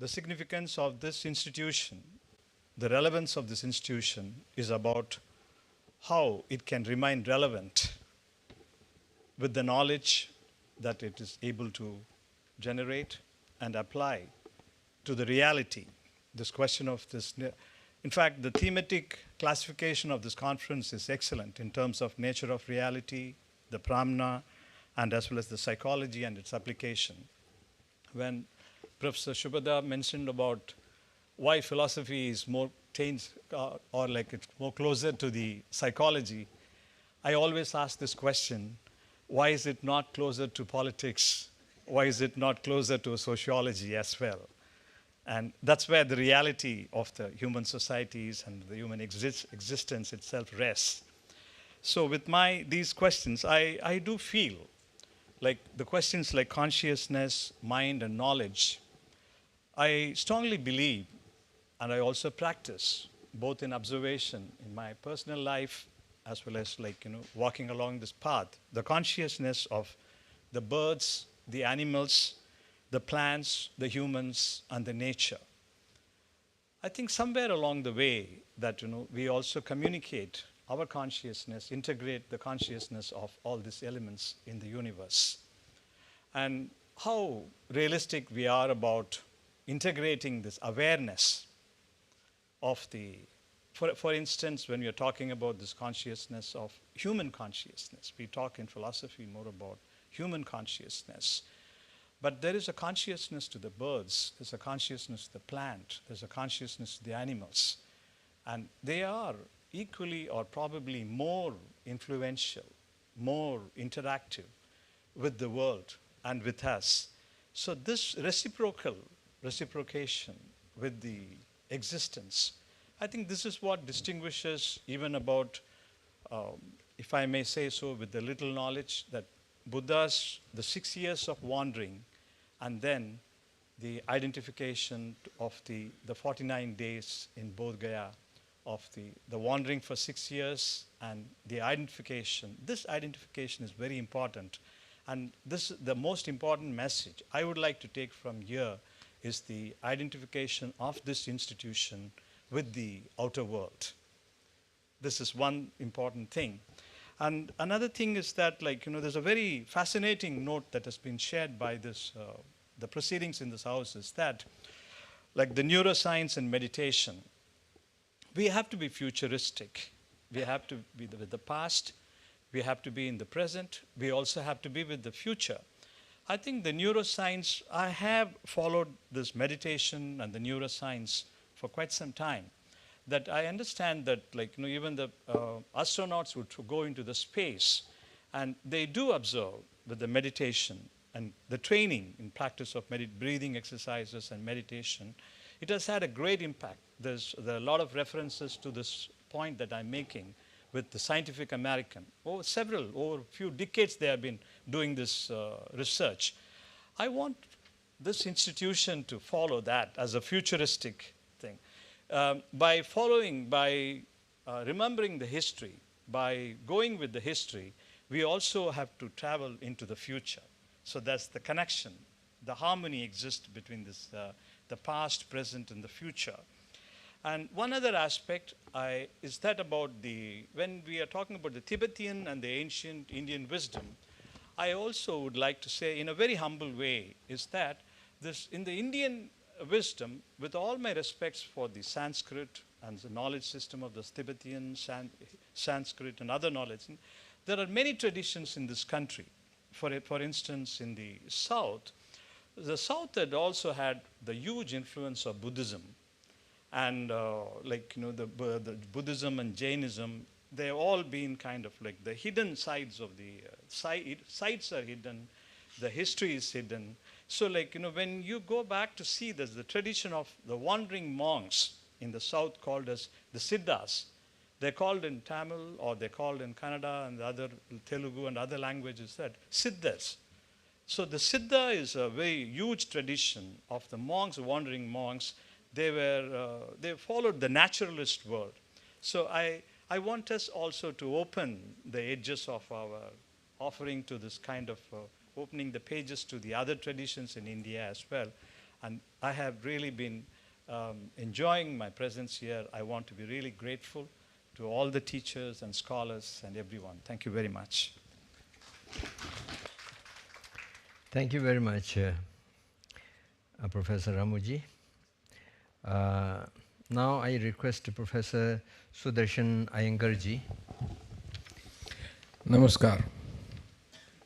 significance of this institution, the relevance of this institution is about how it can remain relevant with the knowledge that it is able to generate and apply to the reality. This question of this, in fact, the thematic classification of this conference is excellent in terms of nature of reality, the pramana, and as well as the psychology and its application. When Professor Shubhada mentioned about why philosophy is more it's more closer to the psychology, I always ask this question, why is it not closer to politics? Why is it not closer to sociology as well? And that's where the reality of the human societies and the human existence itself rests. So with these questions, I do feel like the questions like consciousness, mind, and knowledge, I strongly believe, and I also practice, both in observation in my personal life, as well as walking along this path, the consciousness of the birds, the animals, the plants, the humans, and the nature. I think somewhere along the way that we also communicate our consciousness, integrate the consciousness of all these elements in the universe. And how realistic we are about integrating this awareness of the, for instance, when we are talking about this consciousness of human consciousness, we talk in philosophy more about human consciousness. But there is a consciousness to the birds, there's a consciousness to the plant, there's a consciousness to the animals. And they are equally or probably more influential, more interactive with the world and with us. So this reciprocation with the existence, I think this is what distinguishes even about, if I may say so, with the little knowledge that Buddha's, the 6 years of wandering, and then the identification of the 49 days in Bodhgaya, of the wandering for 6 years and the identification. This identification is very important. And this, the most important message I would like to take from here is the identification of this institution with the outer world. This is one important thing. And another thing is that, like, there's a very fascinating note that has been shared by this, the proceedings in this house is that, like the neuroscience and meditation, we have to be futuristic. We have to be with the past. We have to be in the present. We also have to be with the future. I think the neuroscience, I have followed this meditation and the neuroscience for quite some time. That I understand that, like, even the astronauts would go into the space, and they do observe with the meditation and the training in practice of breathing exercises and meditation. It has had a great impact. There are a lot of references to this point that I'm making with the Scientific American. Over a few decades they have been doing this research. I want this institution to follow that as a futuristic thing. By remembering the history, by going with the history, we also have to travel into the future. So that's the connection. The harmony exists between this, the past, present, and the future. And one other aspect is that about when we are talking about the Tibetan and the ancient Indian wisdom, I also would like to say in a very humble way is that this, in the Indian wisdom, with all my respects for the Sanskrit and the knowledge system of the Tibetan, Sanskrit and other knowledge, there are many traditions in this country. For instance, in the South had also had the huge influence of Buddhism. And the Buddhism and Jainism, they've all been kind of like the hidden sides of the, sides are hidden, the history is hidden. So when you go back to see this, the tradition of the wandering monks in the South called as the Siddhas, they're called in Tamil or they're called in Kannada and the other Telugu and other languages that Siddhas. So the Siddha is a very huge tradition of the monks, wandering monks. They followed the naturalist world. So I want us also to open the edges of our offering to this kind of opening the pages to the other traditions in India as well. And I have really been enjoying my presence here. I want to be really grateful to all the teachers and scholars and everyone. Thank you very much. Thank you very much, Professor Ramuji. Now I request Professor Sudarshan Iyengar ji. नमस्कार.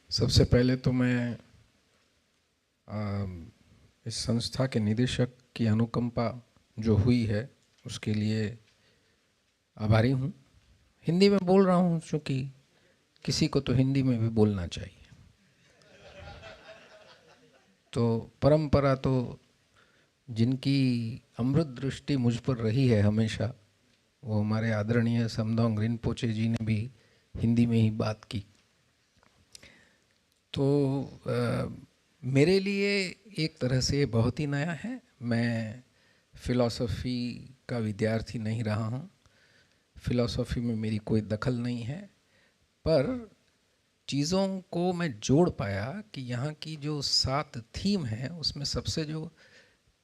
सबसे पहले तो मैं इस संस्था के निदेशक की अनुकंपा जो हुई है उसके लिए आभारी हूँ. हिंदी में बोल रहा हूँ क्योंकि किसी को तो हिंदी में भी बोलना चाहिए. तो परंपरा तो जिनकी अमृत दृष्टि मुझ पर रही है हमेशा, वो हमारे आदरणीय समदोंग रिनपोचे जी ने भी हिंदी में ही बात की. तो मेरे लिए एक तरह से बहुत ही नया है. मैं फ़िलॉसफ़ी का विद्यार्थी नहीं रहा हूँ. फ़िलॉसफ़ी में मेरी कोई दखल नहीं है, पर चीज़ों को मैं जोड़ पाया कि यहाँ की जो 7 थीम है उसमें सबसे जो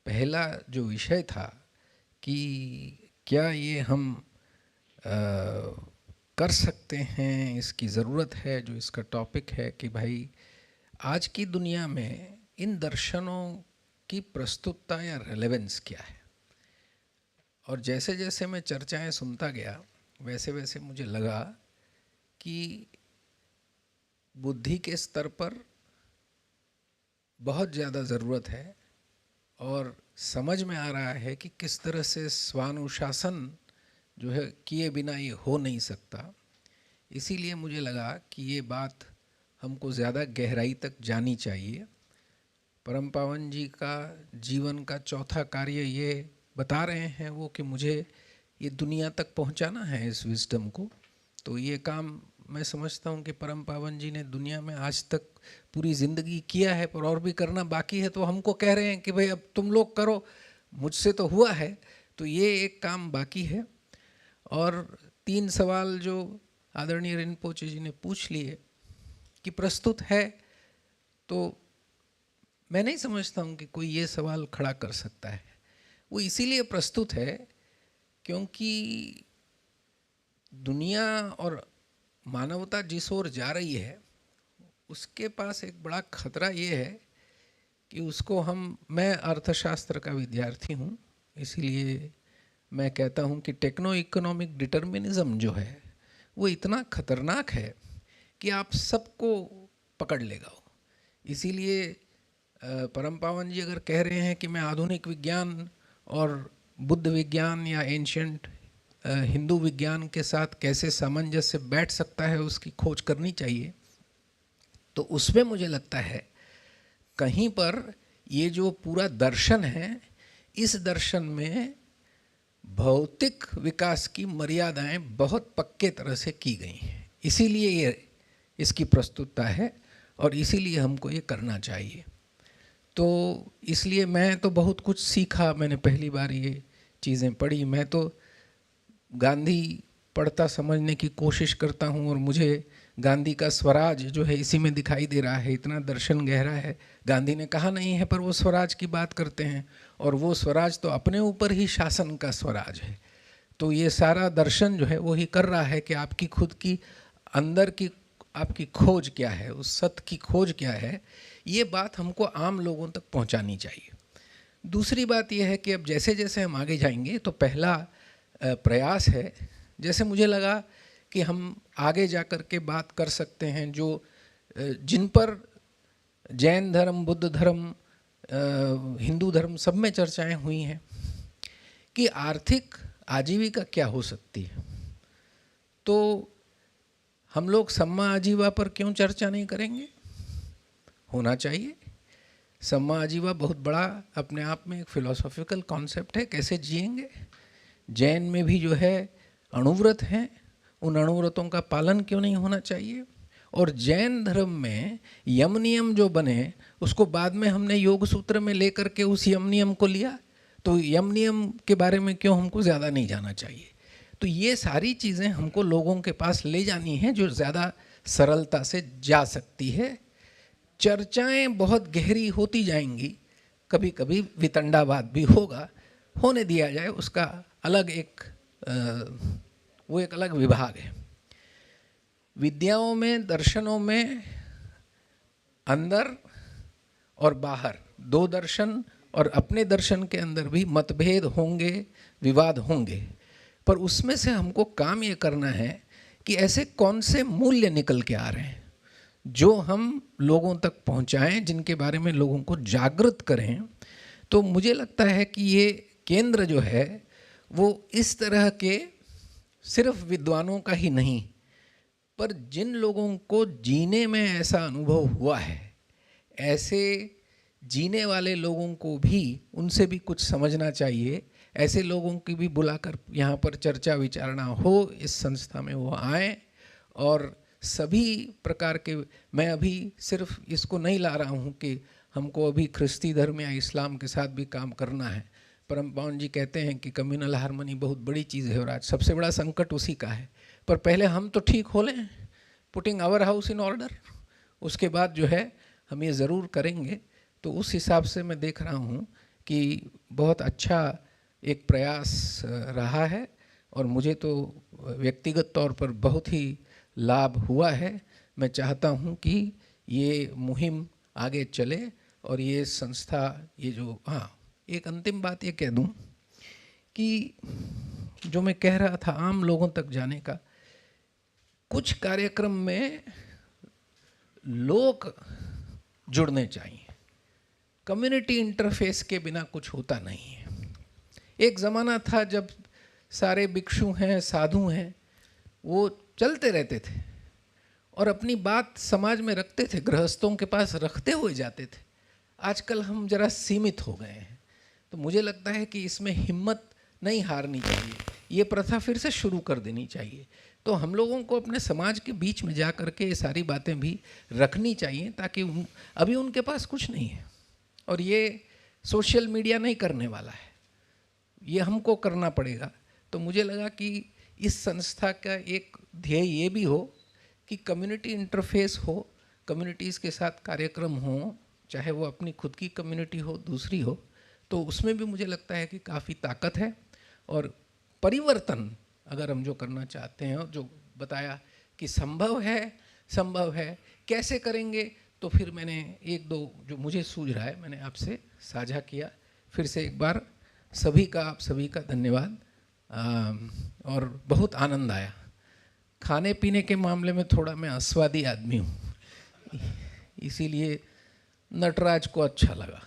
पहला जो विषय था कि क्या ये हम कर सकते हैं, इसकी ज़रूरत है, जो इसका टॉपिक है कि भाई आज की दुनिया में इन दर्शनों की प्रस्तुतता या रेलेवेंस क्या है. और जैसे जैसे मैं चर्चाएं सुनता गया वैसे वैसे मुझे लगा कि बुद्धि के स्तर पर बहुत ज़्यादा ज़रूरत है और समझ में आ रहा है कि किस तरह से स्वानुशासन जो है किए बिना ये हो नहीं सकता। इसीलिए मुझे लगा कि ये बात हमको ज़्यादा गहराई तक जानी चाहिए। परम पावन जी का जीवन का चौथा कार्य ये बता रहे हैं वो कि मुझे ये दुनिया तक पहुंचाना है इस विजडम को। तो ये काम मैं समझता हूँ कि परम पावन जी ने दुनिया में आज तक पूरी ज़िंदगी किया है, पर और भी करना बाकी है। तो हमको कह रहे हैं कि भाई अब तुम लोग करो, मुझसे तो हुआ है, तो ये एक काम बाकी है। और 3 सवाल जो आदरणीय रिनपोचे जी ने पूछ लिए कि प्रस्तुत है, तो मैं नहीं समझता हूँ कि कोई ये सवाल खड़ा कर सकता है। वो इसीलिए प्रस्तुत है क्योंकि दुनिया और मानवता जिस ओर जा रही है उसके पास एक बड़ा खतरा ये है कि उसको मैं अर्थशास्त्र का विद्यार्थी हूँ, इसीलिए मैं कहता हूँ कि टेक्नो इकोनॉमिक डिटर्मिनिज्म जो है वो इतना खतरनाक है कि आप सबको पकड़ लेगा। इसीलिए परम पावन जी अगर कह रहे हैं कि मैं आधुनिक विज्ञान और बुद्ध विज्ञान या एंशिएंट हिंदू विज्ञान के साथ कैसे सामंजस्य बैठ सकता है उसकी खोज करनी चाहिए, तो उसमें मुझे लगता है कहीं पर ये जो पूरा दर्शन है, इस दर्शन में भौतिक विकास की मर्यादाएं बहुत पक्के तरह से की गई हैं। इसीलिए ये इसकी प्रस्तुतता है और इसीलिए हमको ये करना चाहिए। तो इसलिए मैं तो बहुत कुछ सीखा, मैंने पहली बार ये चीज़ें पढ़ी। मैं तो गांधी पढ़ता समझने की कोशिश करता हूँ और मुझे गांधी का स्वराज जो है इसी में दिखाई दे रहा है। इतना दर्शन गहरा है, गांधी ने कहा नहीं है पर वो स्वराज की बात करते हैं, और वो स्वराज तो अपने ऊपर ही शासन का स्वराज है। तो ये सारा दर्शन जो है वो ही कर रहा है कि आपकी खुद की अंदर की आपकी खोज क्या है, उस सत्य की खोज क्या है, ये बात हमको आम लोगों तक पहुंचानी चाहिए। दूसरी बात यह है कि अब जैसे जैसे हम आगे जाएंगे तो पहला प्रयास है, जैसे मुझे लगा कि हम आगे जा कर के बात कर सकते हैं जो जिन पर जैन धर्म, बुद्ध धर्म, हिंदू धर्म सब में चर्चाएं हुई हैं कि आर्थिक आजीविका क्या हो सकती है। तो हम लोग सम्मा आजीवा पर क्यों चर्चा नहीं करेंगे? होना चाहिए। सम्मा आजीवा बहुत बड़ा अपने आप में एक फिलोसॉफिकल कॉन्सेप्ट है, कैसे जिएंगे। जैन में भी जो है अणुव्रत हैं, उन अणुव्रतों का पालन क्यों नहीं होना चाहिए। और जैन धर्म में यम नियम जो बने उसको बाद में हमने योग सूत्र में लेकर के उस यम नियम को लिया, तो यम नियम के बारे में क्यों हमको ज़्यादा नहीं जाना चाहिए। तो ये सारी चीज़ें हमको लोगों के पास ले जानी हैं जो ज़्यादा सरलता से जा सकती है। चर्चाएं बहुत गहरी होती जाएंगी, कभी कभी वितंडावाद भी होगा, होने दिया जाए, उसका अलग वो एक अलग विभाग है। विद्याओं में, दर्शनों में अंदर और बाहर दो दर्शन, और अपने दर्शन के अंदर भी मतभेद होंगे, विवाद होंगे, पर उसमें से हमको काम ये करना है कि ऐसे कौन से मूल्य निकल के आ रहे हैं जो हम लोगों तक पहुंचाएं, जिनके बारे में लोगों को जागृत करें। तो मुझे लगता है कि ये केंद्र जो है वो इस तरह के सिर्फ विद्वानों का ही नहीं, पर जिन लोगों को जीने में ऐसा अनुभव हुआ है, ऐसे जीने वाले लोगों को भी, उनसे भी कुछ समझना चाहिए। ऐसे लोगों की भी बुलाकर यहाँ पर चर्चा विचारणा हो, इस संस्था में वो आएँ, और सभी प्रकार के, मैं अभी सिर्फ इसको नहीं ला रहा हूँ कि हमको अभी ख्रिस्ती धर्म या इस्लाम के साथ भी काम करना है। परम पावन जी कहते हैं कि कम्युनल हार्मनी बहुत बड़ी चीज़ है और आज सबसे बड़ा संकट उसी का है, पर पहले हम तो ठीक हो लें, putting our house in order, उसके बाद जो है हम ये ज़रूर करेंगे। तो उस हिसाब से मैं देख रहा हूँ कि बहुत अच्छा एक प्रयास रहा है और मुझे तो व्यक्तिगत तौर पर बहुत ही लाभ हुआ है। मैं चाहता हूँ कि ये मुहिम आगे चले और ये संस्था, ये जो, हाँ, एक अंतिम बात ये कह दूँ कि जो मैं कह रहा था आम लोगों तक जाने का, कुछ कार्यक्रम में लोग जुड़ने चाहिए, कम्युनिटी इंटरफेस के बिना कुछ होता नहीं है। एक ज़माना था जब सारे भिक्षु हैं, साधु हैं, वो चलते रहते थे और अपनी बात समाज में रखते थे, गृहस्थों के पास रखते हुए जाते थे। आजकल हम जरा सीमित हो गए हैं, तो मुझे लगता है कि इसमें हिम्मत नहीं हारनी चाहिए, ये प्रथा फिर से शुरू कर देनी चाहिए। तो हम लोगों को अपने समाज के बीच में जा कर के ये सारी बातें भी रखनी चाहिए, ताकि अभी उनके पास कुछ नहीं है और ये सोशल मीडिया नहीं करने वाला है, ये हमको करना पड़ेगा। तो मुझे लगा कि इस संस्था का एक ध्येय ये भी हो कि कम्युनिटी इंटरफेस हो, कम्युनिटीज़ के साथ कार्यक्रम हो, चाहे वो अपनी खुद की कम्युनिटी हो, दूसरी हो, तो उसमें भी मुझे लगता है कि काफ़ी ताकत है। और परिवर्तन अगर हम जो करना चाहते हैं और जो बताया कि संभव है, कैसे करेंगे, तो फिर मैंने एक दो जो मुझे सूझ रहा है मैंने आपसे साझा किया। फिर से एक बार आप सभी का धन्यवाद और बहुत आनंद आया। खाने पीने के मामले में थोड़ा मैं आस्वादी आदमी हूँ, इसीलिए नटराज को अच्छा लगा,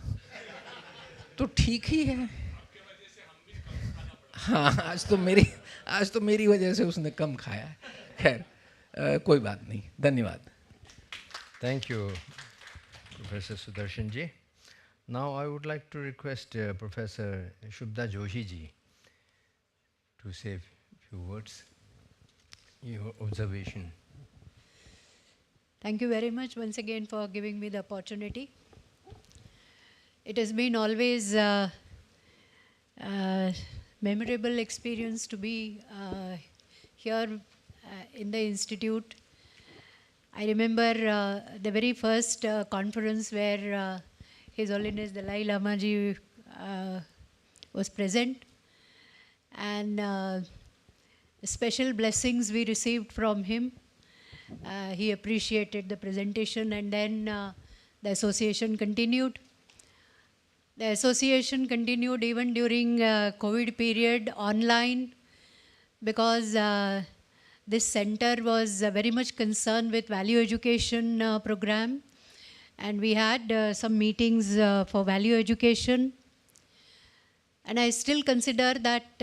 तो ठीक ही है। हाँ, आज तो मेरी वजह से उसने कम खाया है। खैर कोई बात नहीं, धन्यवाद। Thank you, Professor Sudarshan ji. Now I would like to request Professor Shubhada Joshi ji to say a few words, your observation. Thank you very much once again for giving me the opportunity. It has been always memorable experience to be here in the institute. I remember the very first conference where His Holiness Dalai Lama ji was present, and special blessings we received from him. He appreciated the presentation, and then the association continued. The association continued even during COVID period online, because this center was very much concerned with value education program, and we had some meetings for value education. And I still consider that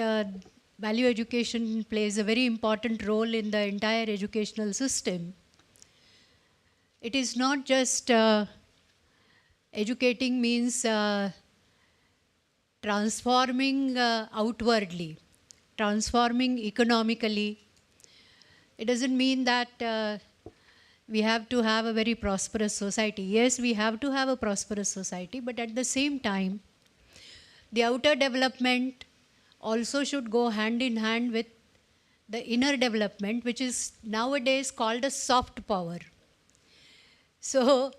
value education plays a very important role in the entire educational system. It is not just educating means transforming outwardly, transforming economically. It doesn't mean that we have to have a very prosperous society. Yes, we have to have a prosperous society, but at the same time, the outer development also should go hand in hand with the inner development, which is nowadays called a soft power. So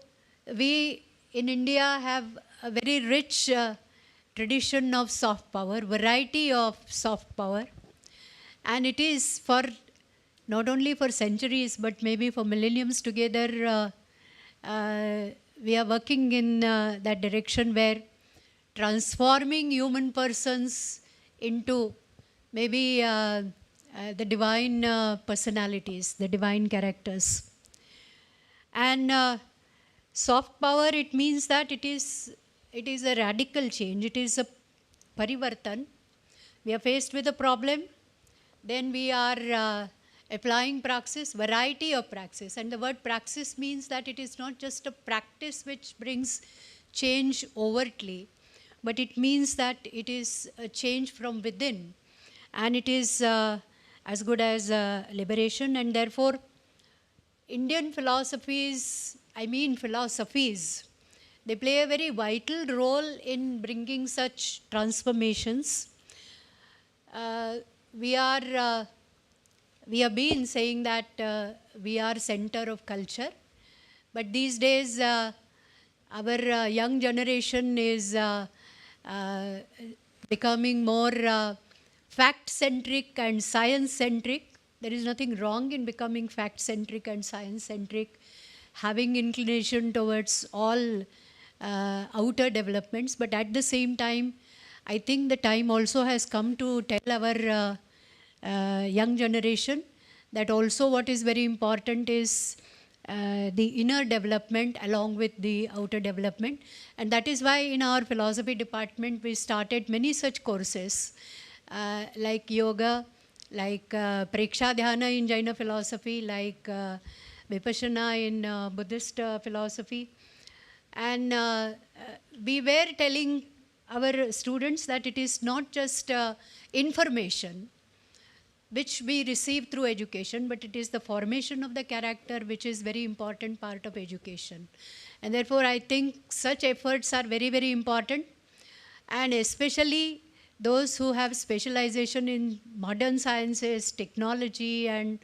we in India have a very rich tradition of soft power, variety of soft power, and it is for not only for centuries but maybe for millenniums together. We are working in that direction, where transforming human persons into maybe the divine personalities, the divine characters. And soft power, it means that it is a radical change, it is a parivartan. We are faced with a problem, then we are applying praxis, variety of praxis. And the word praxis means that it is not just a practice which brings change overtly, but it means that it is a change from within, and it is as good as liberation. And therefore, Indian philosophies, they play a very vital role in bringing such transformations. We have been saying that we are center of culture, but these days our young generation is becoming more fact-centric and science-centric. There is nothing wrong in becoming fact-centric and science-centric, having inclination towards all outer developments, but at the same time, I think the time also has come to tell our young generation that also what is very important is the inner development along with the outer development. And that is why in our philosophy department we started many such courses like yoga, like Preksha Dhyana in Jaina philosophy, like Vipassana in Buddhist philosophy. And we were telling our students that it is not just information which we receive through education, but it is the formation of the character which is very important part of education. And therefore I think such efforts are very, very important, and especially those who have specialization in modern sciences, technology and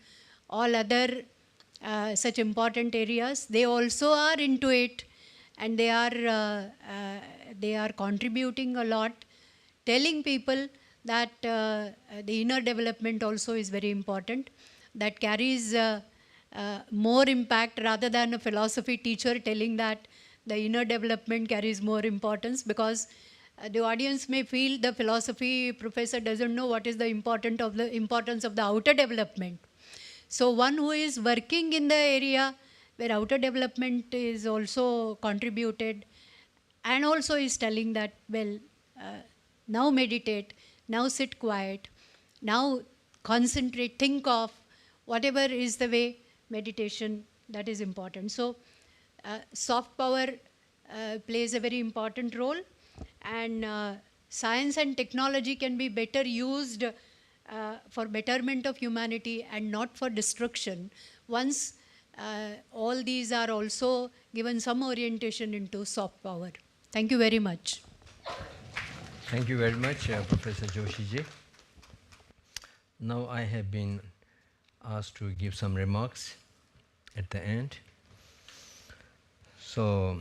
all other such important areas, they also are into it, and they are contributing a lot, telling people that the inner development also is very important, that carries more impact rather than a philosophy teacher telling that the inner development carries more importance, because the audience may feel the philosophy professor doesn't know what is the importance of the outer development. So one who is working in the area where outer development is also contributed, and also is telling that, well, now meditate, now sit quiet, now concentrate, think of whatever is the way meditation, that is important. So soft power plays a very important role, and science and technology can be better used for betterment of humanity and not for destruction, once all these are also given some orientation into soft power. Thank you very much. Thank you very much, Professor Joshi ji. Now I have been asked to give some remarks at the end. So,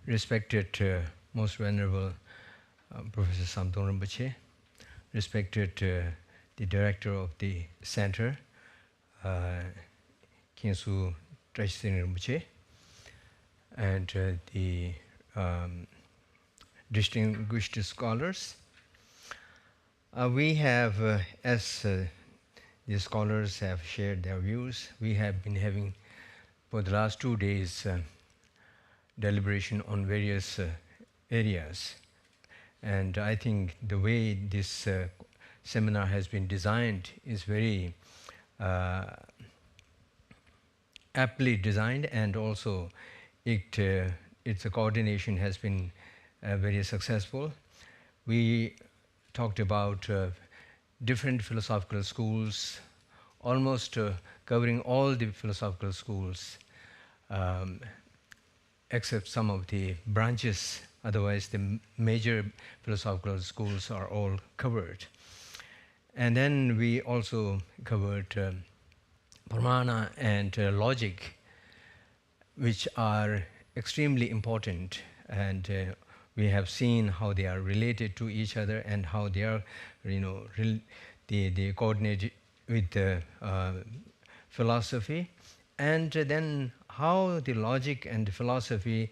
respected Most Venerable Professor Samten Rinpoche, respected the Director of the Center, Khyentse Trashitsing Rinpoche, and the distinguished scholars. We have, as the scholars have shared their views, we have been having for the last 2 days deliberation on various areas. And I think the way this seminar has been designed is very aptly designed, and also its coordination has been very successful. We talked about different philosophical schools, almost covering all the philosophical schools, except some of the branches. Otherwise, the major philosophical schools are all covered. And then we also covered pramana and logic, which are extremely important, and we have seen how they are related to each other and how they are, they coordinate with the philosophy, and then how the logic and the philosophy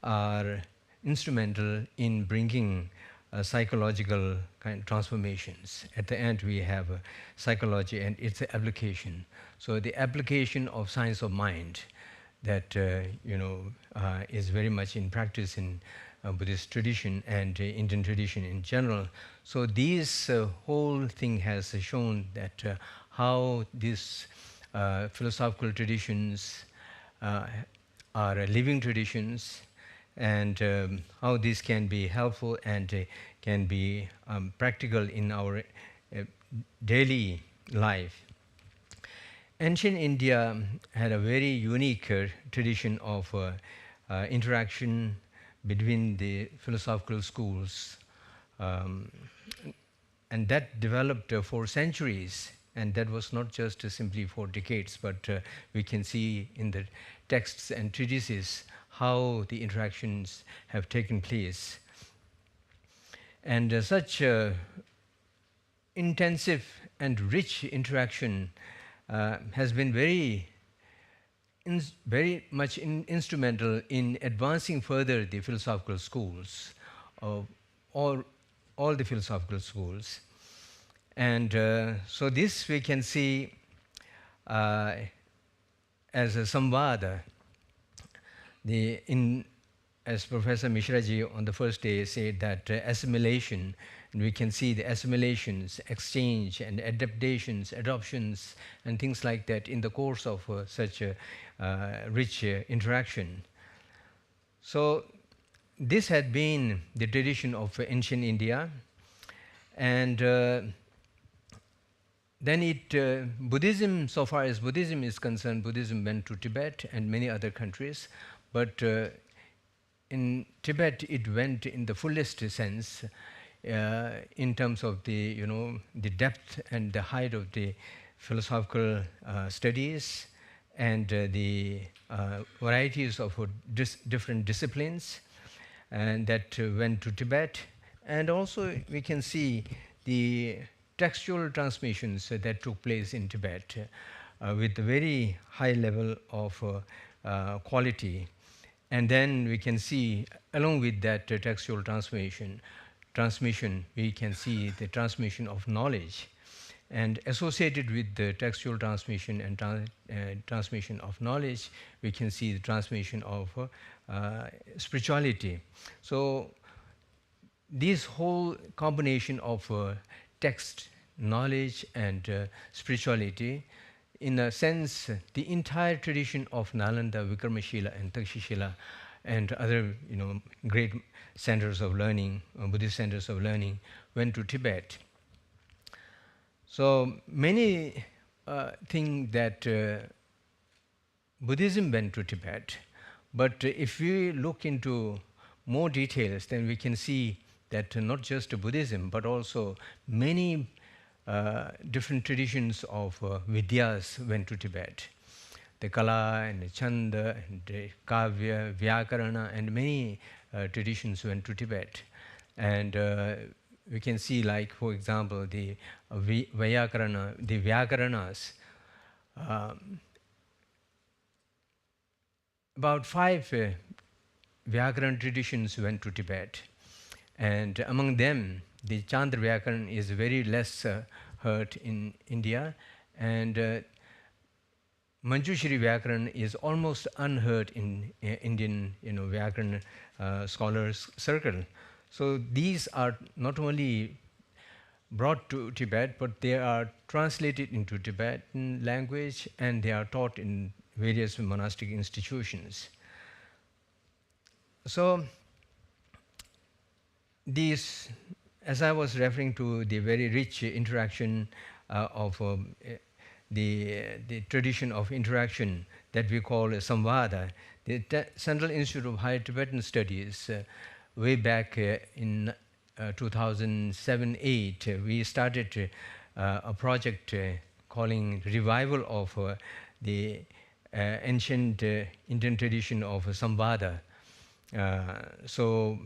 are instrumental in bringing psychological kind of transformations. At the end, we have psychology and its application. So the application of science of mind that is very much in practice in Buddhist tradition and Indian tradition in general. So this whole thing has shown that how these philosophical traditions are living traditions, and how this can be helpful and can be practical in our daily life. Ancient India had a very unique tradition of interaction between the philosophical schools, and that developed for centuries, and that was not just simply for decades, but we can see in the texts and treatises how the interactions have taken place. And such intensive and rich interaction has been very much instrumental in advancing further the philosophical schools of all the philosophical schools. And so this we can see as a samvada. As Professor Mishraji on the first day said that assimilation, and we can see the assimilations, exchange and adaptations, adoptions and things like that in the course of such a rich interaction. So this had been the tradition of ancient India, and then Buddhism, so far as Buddhism is concerned, Buddhism went to Tibet and many other countries, but in Tibet it went in the fullest sense in terms of the depth and the height of the philosophical studies and the varieties of different disciplines, and that went to Tibet. And also we can see the textual transmissions that took place in Tibet with a very high level of quality. And then we can see, along with that textual transmission, we can see the transmission of knowledge. And associated with the textual transmission and transmission of knowledge, we can see the transmission of spirituality. So this whole combination of text, knowledge and spirituality, in a sense, the entire tradition of Nalanda, Vikramasila and Takshashila and other great centers of learning, Buddhist centers of learning, went to Tibet. So many think that Buddhism went to Tibet, but if we look into more details, then we can see that not just Buddhism, but also many different traditions of Vidyas went to Tibet. The Kala and the Chanda and the Kavya, Vyakarana and many traditions went to Tibet. And we can see, like, for example, the Vyakarana, the Vyakaranas. About 5 Vyakarana traditions went to Tibet. And among them, the Chandra Vyakarana is very less heard in India, and Manjushri Vyakarana is almost unheard in Indian Vyakarana scholars circle. So these are not only brought to Tibet, but they are translated into Tibetan language and they are taught in various monastic institutions. So these, as I was referring to the very rich interaction of the tradition of interaction that we call Samvada, the Central Institute of Higher Tibetan Studies, way back in 2007-8, we started a project calling Revival of the ancient Indian tradition of Samvada. So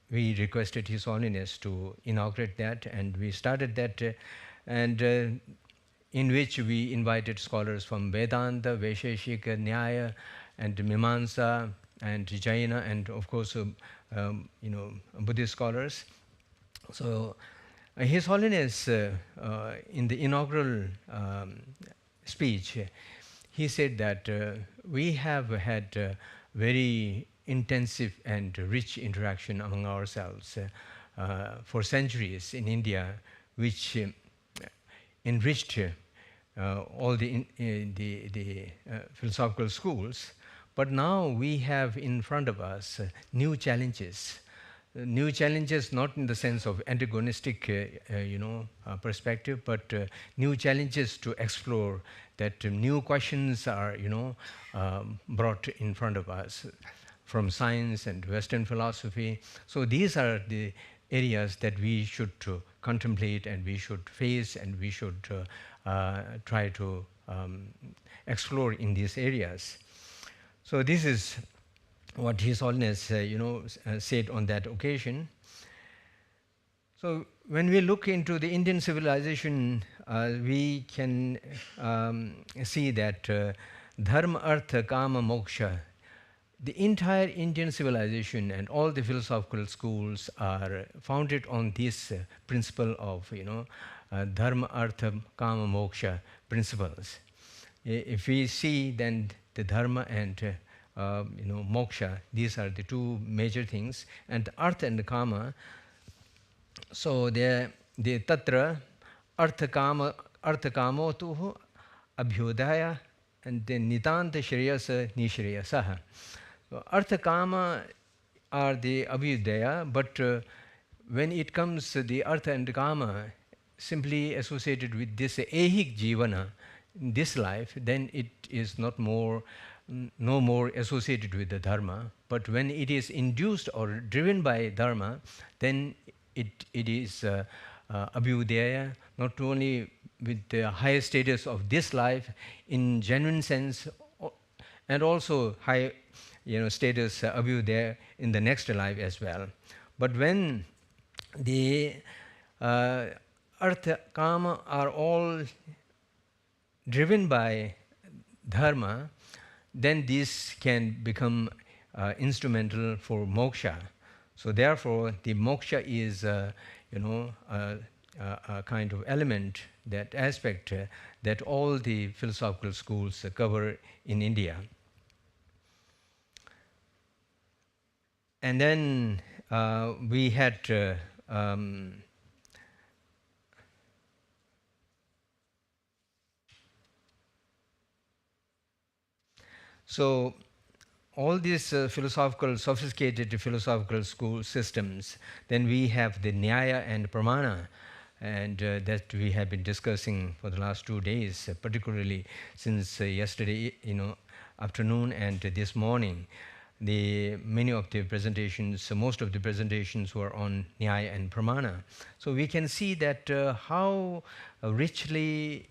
we requested His Holiness to inaugurate that, and we started that, and in which we invited scholars from Vedanta, Vaisheshika, Nyaya, and Mimamsa, and Jaina, and of course, Buddhist scholars. So His Holiness, in the inaugural speech, he said that we have had very intensive and rich interaction among ourselves for centuries in India, which enriched all the philosophical schools. But now we have in front of us new challenges not in the sense of antagonistic perspective, but new challenges to explore, that new questions are brought in front of us from science and Western philosophy. So these are the areas that we should contemplate and we should face and we should try to explore in these areas. So this is what His Holiness said on that occasion. So when we look into the Indian civilization, we can see that dharma, artha, kama, moksha, the entire Indian civilization and all the philosophical schools are founded on this principle of, dharma, artha, kama, moksha principles. If we see, then the dharma and moksha, these are the two major things, and the artha and the kama. So the tatra artha kamo tu abhyodaya and then nitanta shreyasa nishreyasaha. So artha kama are the abhyodaya, but when it comes to the artha and kama simply associated with this ehik jivana, in this life, then it is no more associated with the dharma. But when it is induced or driven by dharma, then it is abhyudaya, not only with the higher status of this life in genuine sense, and also high status abhyudaya in the next life as well. But when the artha, kama are all driven by dharma, then this can become instrumental for moksha. So therefore, the moksha is a kind of element, that aspect that all the philosophical schools cover in India. And then we had so all these sophisticated philosophical school systems, then we have the Nyaya and Pramana, and that we have been discussing for the last 2 days, particularly since yesterday afternoon and this morning. Many of the presentations, most of the presentations were on Nyaya and Pramana. So we can see that how richly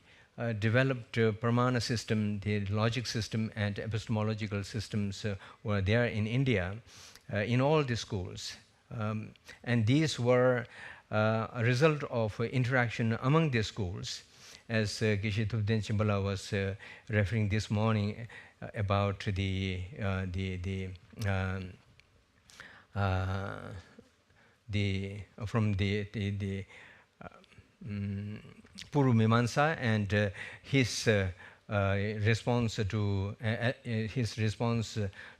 developed Pramana system, the logic system and epistemological systems were there in India, in all the schools. And these were a result of interaction among the schools, as Kishitubden Chimbala was referring this morning about the Puru Mimamsa and his response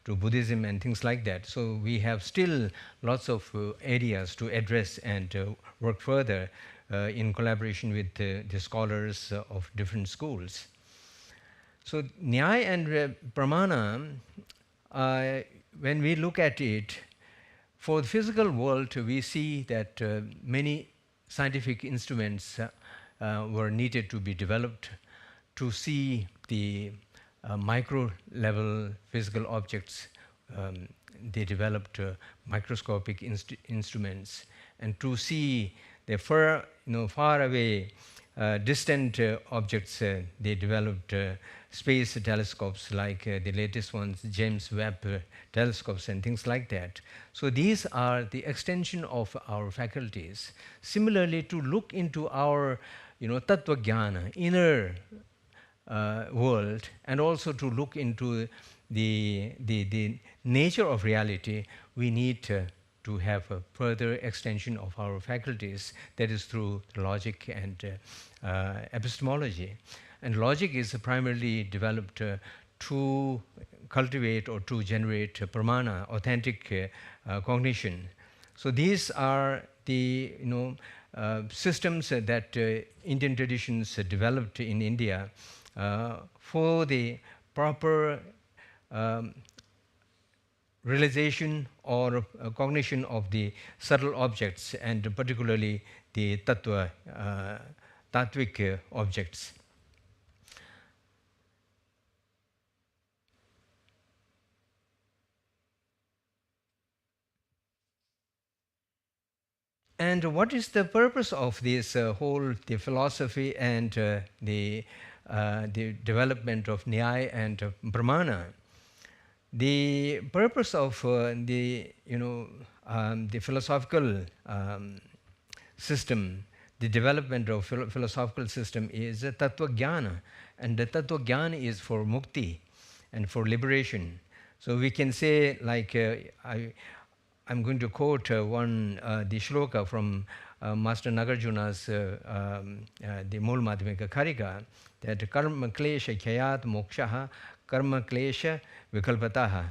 to Buddhism and things like that. So we have still lots of areas to address and work further in collaboration with the scholars of different schools. So Nyaya and Pramana, when we look at it, for the physical world, we see that many scientific instruments were needed to be developed to see the micro level physical objects. They developed microscopic instruments, and to see the far away distant objects, they developed space telescopes like the latest ones, James Webb telescopes and things like that. So these are the extension of our faculties. Similarly, to look into our tattva jnana, inner world, and also to look into the nature of reality, we need to have a further extension of our faculties, that is through logic and epistemology. And logic is primarily developed to cultivate or to generate pramana, authentic cognition. So these are the systems that Indian traditions developed in India for the proper realization or cognition of the subtle objects, and particularly the tattvic objects. And what is the purpose of this whole philosophy and the development of Nyaya and Pramana? The purpose of the philosophical system, the development of philosophical system is tattva jnana, and the tattva jnana is for mukti and for liberation. So we can say, like, I'm going to quote the shloka from Master Nagarjuna's the Mool Madhyamika Karika, that karma klesha khyayat mokshaha karma klesha vikalpataha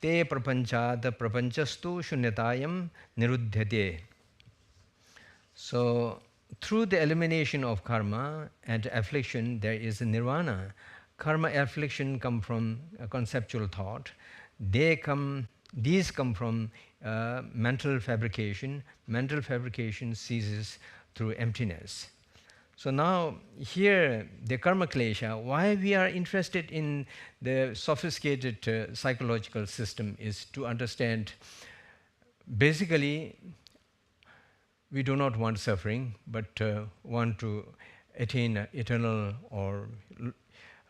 te prapanchad prapanchastu shunyatayam nirudhyate. So through the elimination of karma and affliction, there is a nirvana. Karma affliction come from a conceptual thought. These come from mental fabrication. Mental fabrication ceases through emptiness. So now here the karma klesha, why we are interested in the sophisticated psychological system is to understand, basically we do not want suffering, but want to attain eternal or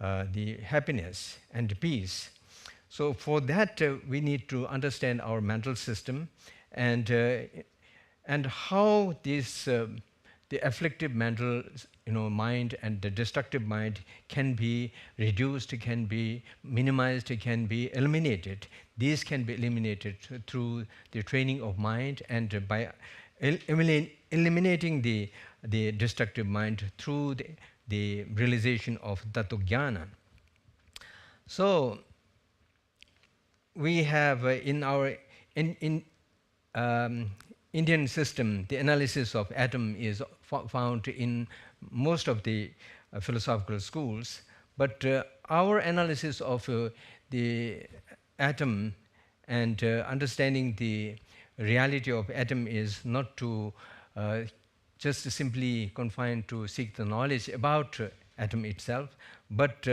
the happiness and peace. So for that we need to understand our mental system and how this the afflictive mental mind and the destructive mind can be reduced, can be minimized, can be eliminated. These can be eliminated through the training of mind and by eliminating the destructive mind through the realization of Tattva-jnana. So we have in our Indian system, the analysis of atom is found in most of the philosophical schools, but our analysis of the atom and understanding the reality of atom is not to just simply confined to seek the knowledge about atom itself, but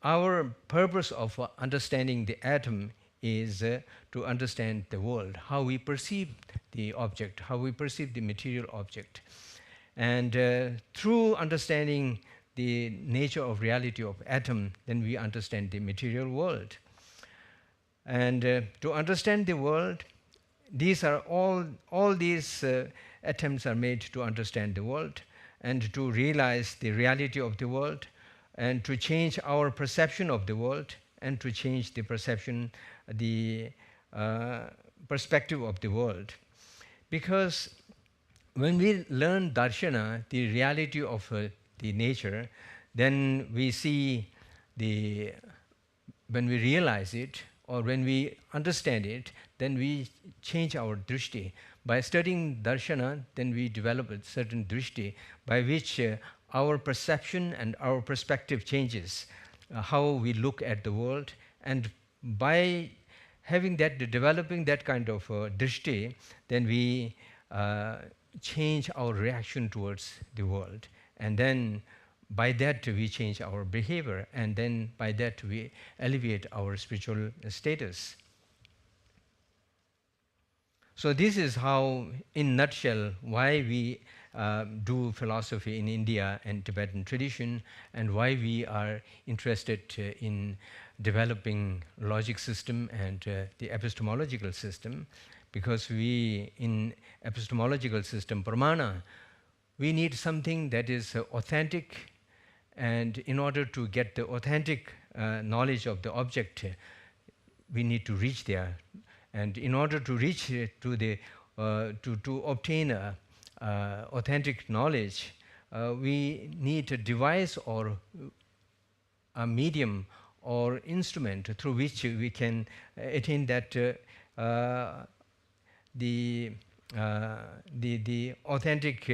our purpose of understanding the atom is to understand the world, how we perceive the object, how we perceive the material object. And through understanding the nature of reality of atom, then we understand the material world. And to understand the world, these are all these attempts are made to understand the world and to realize the reality of the world and to change our perception of the world and to change the perception, the perspective of the world. Because when we learn darshana, the reality of the nature, then we see when we realize it or when we understand it, then we change our drishti. By studying darshana, then we develop a certain drishti by which our perception and our perspective changes, how we look at the world. And by having that, developing that kind of drishti, then we change our reaction towards the world. And then by that we change our behavior, and then by that we elevate our spiritual status. So this is how, in nutshell, why we do philosophy in India and Tibetan tradition, and why we are interested in developing logic system and the epistemological system. Because we, in epistemological system, pramana, we need something that is authentic, and in order to get the authentic knowledge of the object, we need to reach there. And in order to reach to the to obtain authentic knowledge, we need a device or a medium or instrument through which we can attain that the authentic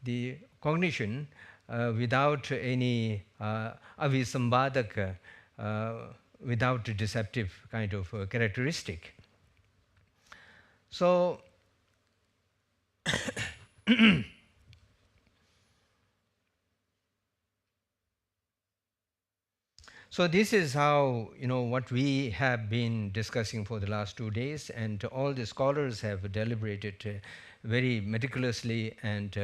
the cognition without any avisambadak, without a deceptive kind of characteristic. So so this is how, what we have been discussing for the last 2 days, and all the scholars have deliberated very meticulously, and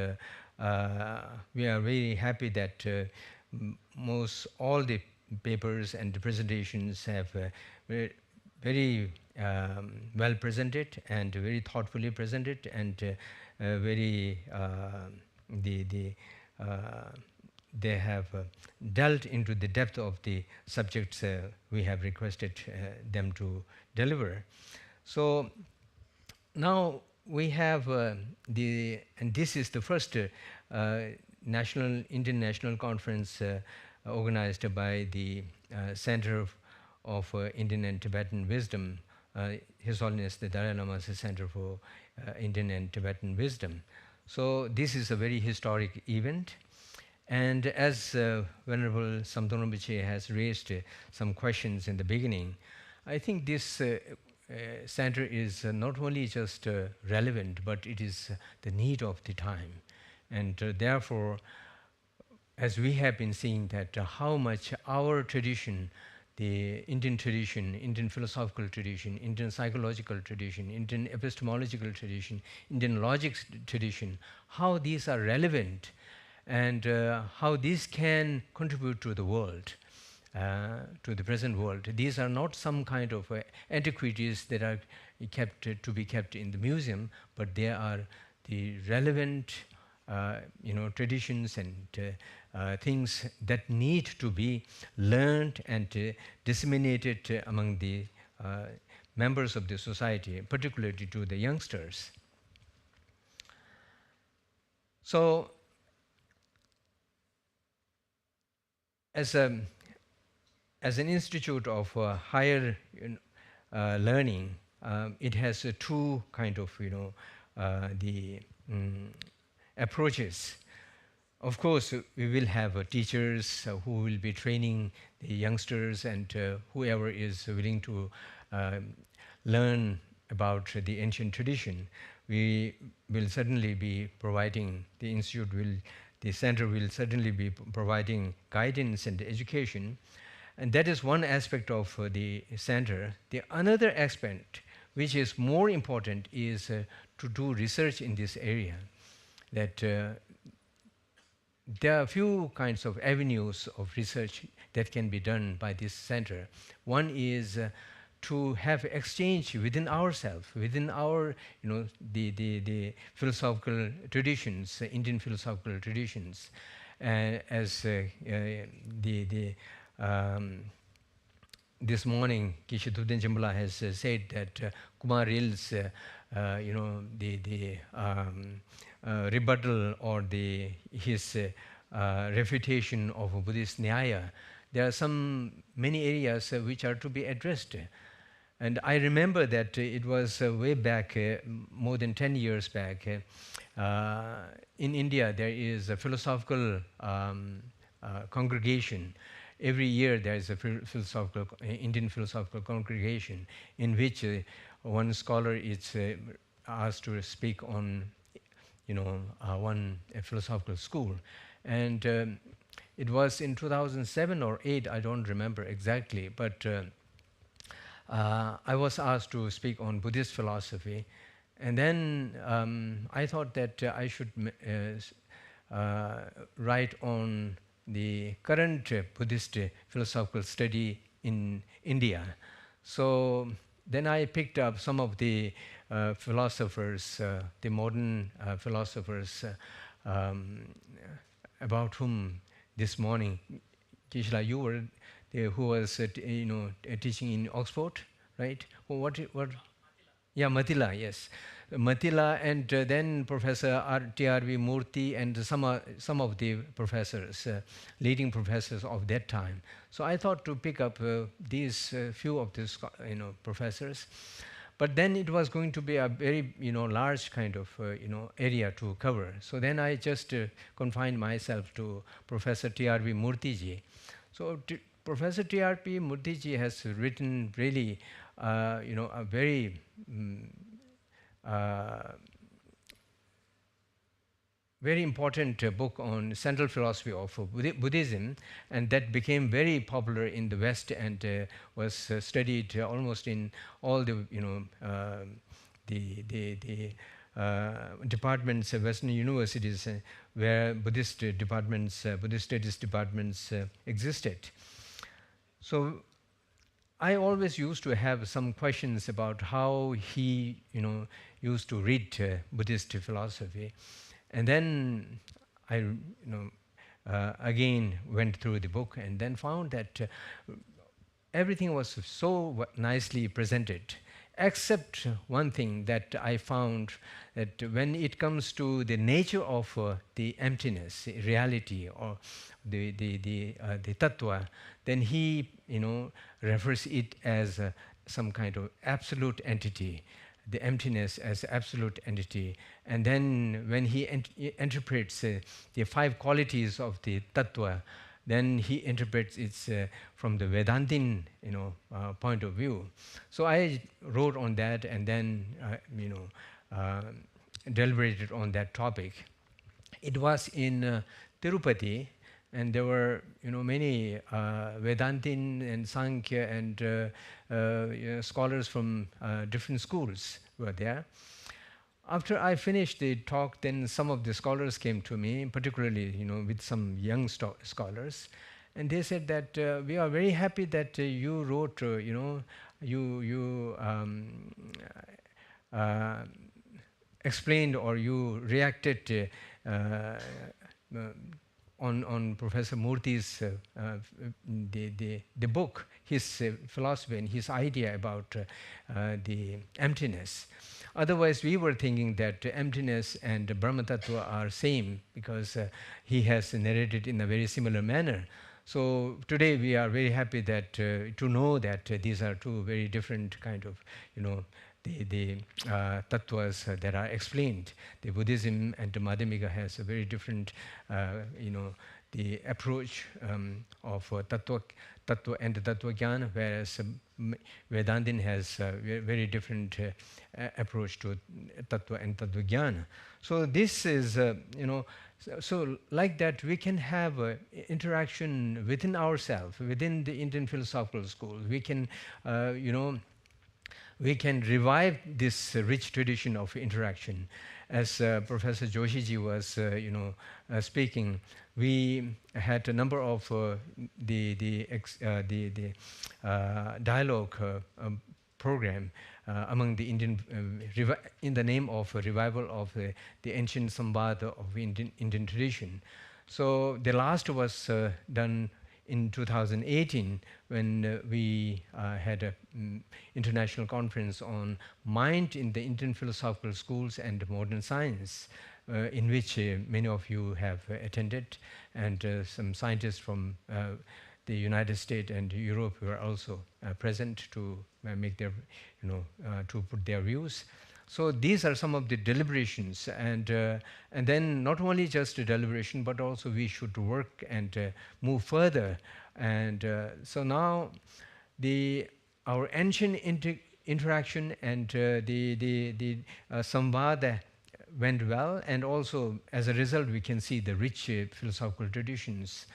we are very happy that all the papers and the presentations have very well presented and very thoughtfully presented, and very they have delved into the depth of the subjects we have requested them to deliver. So now we have and this is the first Indian National Conference organized by the Center of Indian and Tibetan Wisdom, His Holiness the Dalai Lama Centre for Indian and Tibetan Wisdom. So this is a very historic event. And as Venerable Samten Rinpoche has raised some questions in the beginning, I think this center is not only just relevant, but it is the need of the time. And therefore, as we have been seeing that how much our tradition, the Indian tradition, Indian philosophical tradition, Indian psychological tradition, Indian epistemological tradition, Indian logics tradition, how these are relevant and how these can contribute to the world, to the present world. These are not some kind of antiquities that are kept to be kept in the museum, but they are the relevant traditions and things that need to be learned and disseminated among the members of the society, particularly to the youngsters. So, as an institute of higher learning, it has two kind of approaches. Of course, we will have teachers who will be training the youngsters and whoever is willing to learn about the ancient tradition. We will certainly be providing, the center will certainly be providing guidance and education. And that is one aspect of the center. The another aspect, which is more important, is to do research in this area. That there are a few kinds of avenues of research that can be done by this center. One is to have exchange within ourselves, within our, the philosophical traditions, Indian philosophical traditions, as this morning, Kishadudin Jimbala has said that Kumar Ril's, rebuttal or his refutation of a Buddhist Nyaya, there are many areas which are to be addressed. And I remember that it was way back, more than 10 years back, in India there is a philosophical congregation. Every year there is a Indian philosophical congregation in which one scholar is asked to speak on one philosophical school. And it was in 2007 or 8, I don't remember exactly, but I was asked to speak on Buddhist philosophy. And then I thought that I should write on the current Buddhist philosophical study in India. So then I picked up some of the philosophers, the modern philosophers, about whom this morning, Kishla, you were there, who was teaching in Oxford, right? What? Yeah, Matila, yes. Matila, and then Professor T.R.V. Murthy and some of the professors, leading professors of that time. So I thought to pick up these few of these professors. But then it was going to be a very large kind of area to cover. So then I just confined myself to Professor T.R.V. Murthy ji. So Professor T.R.P. Murthy ji has written really a very very important book on central philosophy of Buddhism, and that became very popular in the West and was studied almost in all the departments, Western universities where Buddhist departments, Buddhist studies departments existed. So I always used to have some questions about how he used to read Buddhist philosophy. And then I again went through the book and then found that everything was so nicely presented, except one thing that I found, that when it comes to the nature of the emptiness, reality, or the tattva, then he refers it as some kind of absolute entity, the emptiness as absolute entity. And then when he interprets the 5 qualities of the tattva, then he interprets it from the Vedantin point of view. So I wrote on that and then deliberated on that topic. It was in Tirupati, and there were many Vedantin and Sankhya and scholars from different schools were there. After I finished the talk, then some of the scholars came to me, particularly with some young scholars, and they said that we are very happy that you wrote, you explained or you reacted on Professor Murthy's the book, his philosophy and his idea about the emptiness. Otherwise, we were thinking that emptiness and Brahma Tattva are same, because he has narrated in a very similar manner. So today we are very happy that to know that these are 2 very different kind of the tattvas that are explained. The Buddhism and the Madhyamika has a very different the approach of tattva and tattva jnana, whereas Vedantin has a very different approach to tattva and tattva jnana. So this is so like that we can have interaction within ourselves, within the Indian philosophical school. We can we can revive this rich tradition of interaction. As Professor Joshi ji was speaking, we had a number of the dialogue program among the Indian in the name of revival of the ancient Samvada of Indian tradition. So the last was done in 2018 when we had an international conference on mind in the Indian philosophical schools and modern science, in which many of you have attended, and some scientists from the United States and Europe were also present to make their, to put their views. So these are some of the deliberations, and then not only just a deliberation, but also we should work and move further. And so now our ancient interaction and the samvada went well, and also as a result we can see the rich philosophical traditions.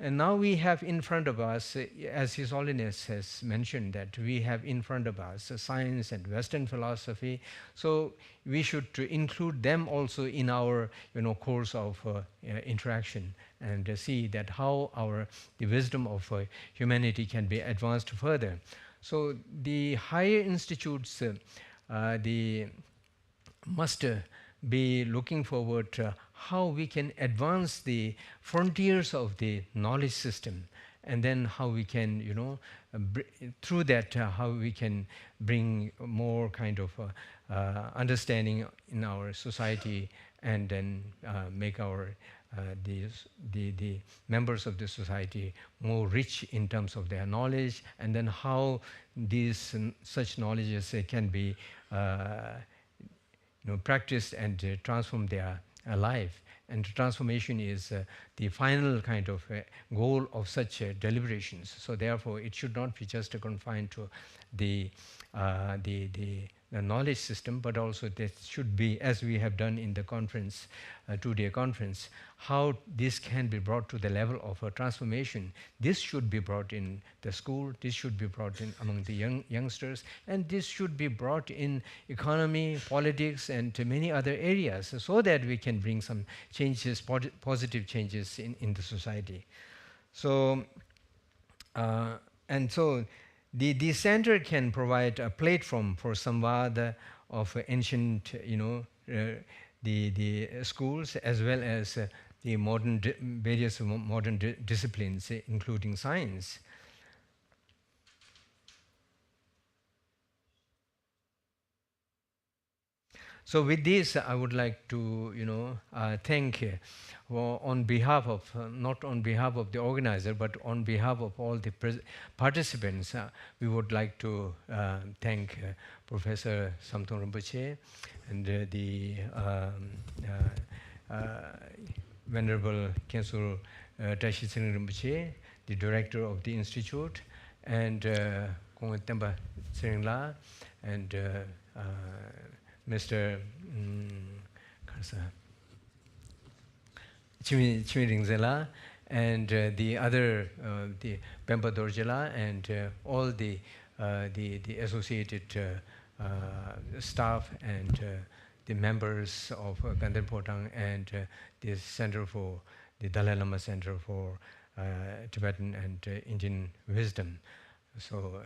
And now we have in front of us, as His Holiness has mentioned, that we have in front of us science and Western philosophy. So we should include them also in our course of interaction, and see that how the wisdom of humanity can be advanced further. So the higher institutes must be looking forward to how we can advance the frontiers of the knowledge system, and then how we can, through that, how we can bring more kind of understanding in our society, and then make our the members of the society more rich in terms of their knowledge, and then how these such knowledges can be practiced and transform their life. And transformation is the final kind of goal of such deliberations. So therefore, it should not be just confined to the knowledge system, but also there should be, as we have done in the conference, 2-day conference, how this can be brought to the level of a transformation. This should be brought in the school, this should be brought in among the youngsters, and this should be brought in economy, politics, and many other areas, so that we can bring some changes, positive changes in the society. So, and so, the center can provide a platform for samvada of ancient, the schools, as well as the various modern disciplines, including science. So with this, I would like to, thank on behalf of, not on behalf of the organizer, but on behalf of all the participants, we would like to thank Professor Samten Rinpoche and the Venerable Khyentse Tashi Tsering Rinpoche, the director of the institute, and Kongwe Temba Tsering La, and Mr. Chimi Ringzela, and the other, the Pemba Dorjela, and all the associated staff and the members of Ganden Potang and the Center for the Dalai Lama Centre for Tibetan and Indian Wisdom. So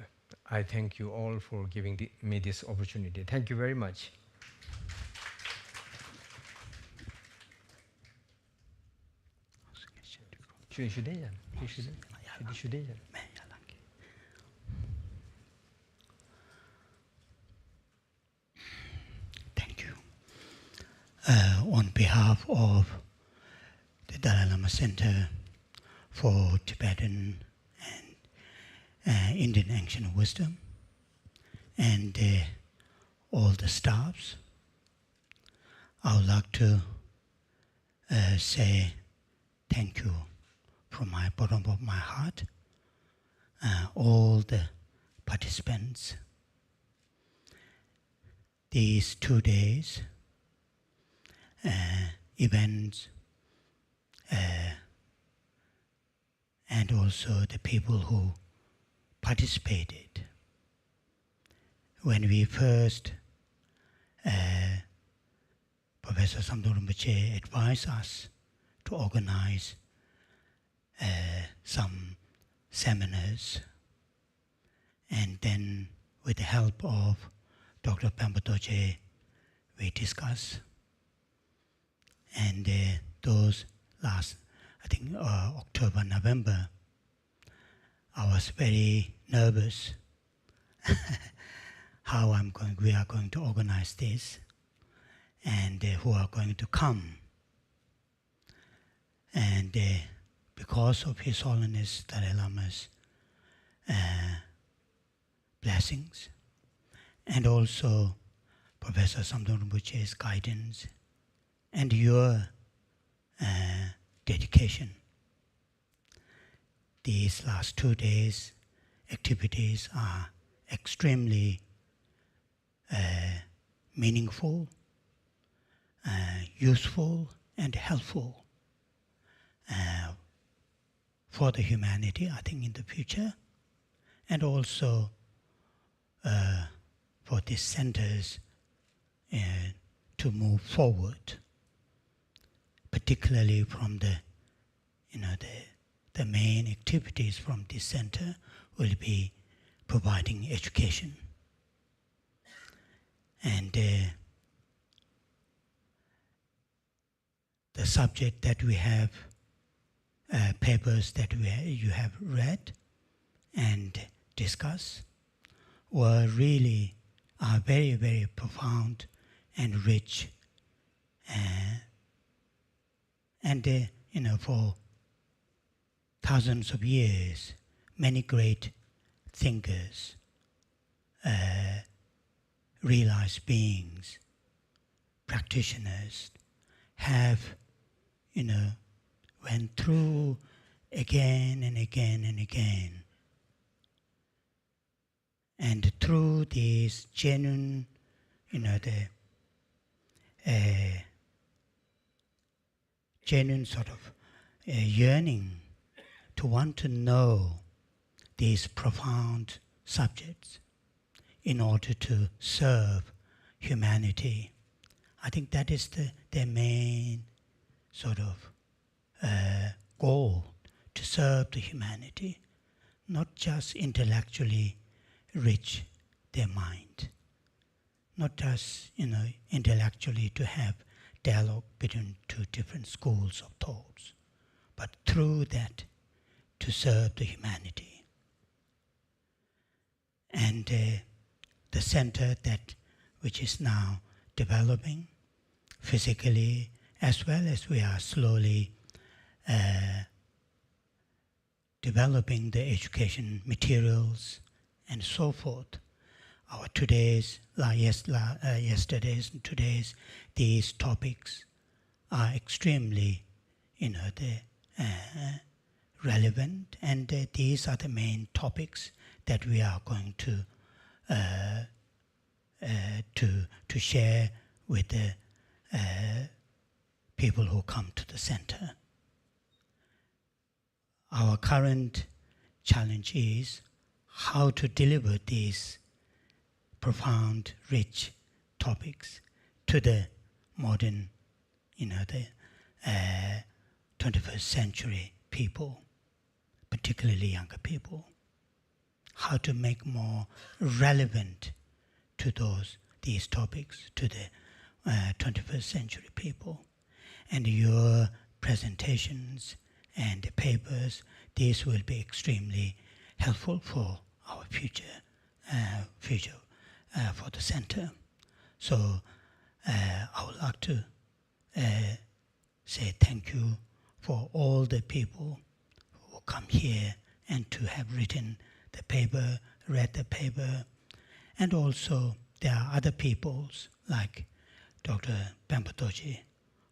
I thank you all for giving me this opportunity. Thank you very much. Thank you. On behalf of the Dalai Lama Centre for Tibetan and Indian Ancient Wisdom and all the staffs, I would like to say thank you from my bottom of my heart, all the participants. These 2 days, events, and also the people who participated. When we first, Professor Samten Rinpoche advised us to organize some seminars, and then with the help of Dr. Pemba Dorje, we discussed. And those last, I think October, November, I was very nervous how we are going to organize this and who are going to come. And because of His Holiness Dalai Lama's blessings, and also Professor Samten Rinpoche's guidance, and your dedication, these last 2 days' activities are extremely meaningful, useful, and helpful for the humanity, I think, in the future, and also for these centers to move forward, particularly from the main activities from this center will be providing education. And the subject that we have, papers that you have read and discussed, are very, very profound and rich. And for thousands of years, many great thinkers, realized beings, practitioners have, went through again and again and again. And through this genuine, genuine sort of yearning to want to know these profound subjects in order to serve humanity. I think that is their main sort of goal, to serve the humanity, not just intellectually rich their mind, not just intellectually to have dialogue between two different schools of thoughts, but through that to serve the humanity. And the center that which is now developing physically, as well as we are slowly developing the education materials and so forth. Our yesterday's and today's, these topics are extremely, relevant, and these are the main topics that we are going to share with the people who come to the center. Our current challenge is how to deliver these profound, rich topics to the modern, the 21st century people, particularly younger people. How to make more relevant to these topics to the 21st century people. And your presentations and the papers, these will be extremely helpful for our future for the center. So I would like to say thank you for all the people who come here and to have written the paper, read the paper, and also there are other peoples like Dr. Pempatoji,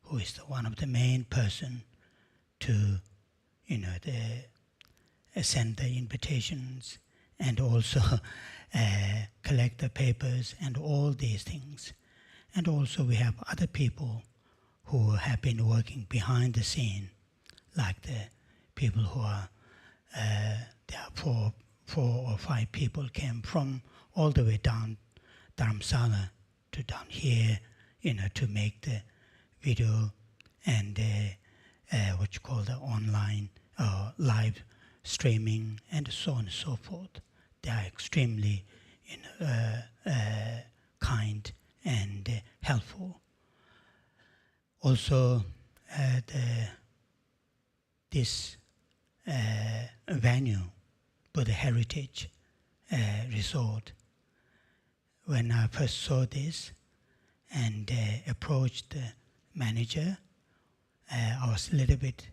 who is one of the main person to send the invitations and also collect the papers and all these things. And also we have other people who have been working behind the scene, like the people who are, there are four or five people came from all the way down Dharamsala to down here, to make the video and what you call the online live streaming and so on and so forth. They are extremely kind and helpful. Also, this venue, Buddha Heritage Resort, when I first saw this and approached the manager, I was a little bit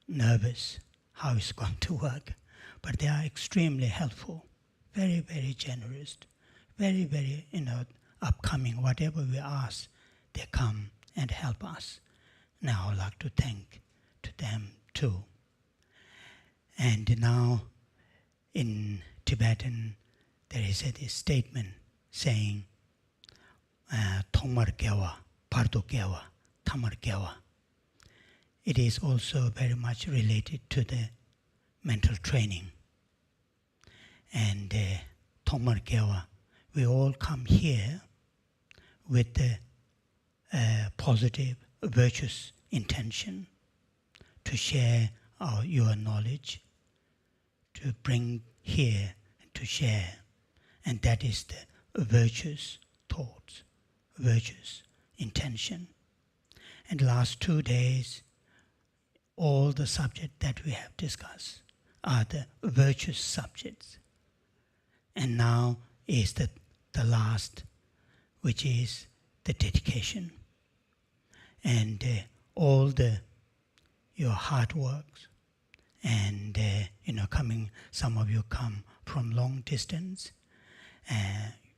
nervous how it's going to work. But they are extremely helpful, very, very generous, very, very, upcoming. Whatever we ask, they come and help us. Now I'd like to thank to them too. And now in Tibetan, there is this statement saying, Thongmar Gyawa, Pardo Gyawa, Tamar Gyawa. It is also very much related to the mental training. And Thongmar Gyawa, we all come here with the positive, virtuous intention to share your knowledge, to bring here and to share. And that is the virtuous thoughts, virtuous intention. And last 2 days, all the subjects that we have discussed are the virtuous subjects. And now is the last, which is the dedication. And all your hard works, and some of you come from long distance,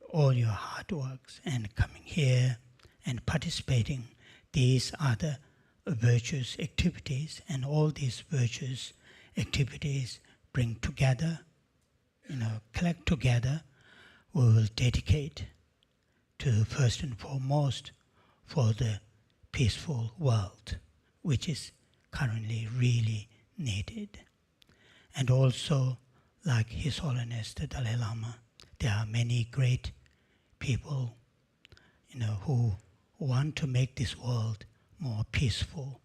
all your hard works and coming here and participating, these are the virtuous activities, and all these virtuous activities bring together, collect together, we will dedicate to first and foremost for the peaceful world, which is currently really needed. And also, like His Holiness the Dalai Lama, there are many great people, who want to make this world more peaceful.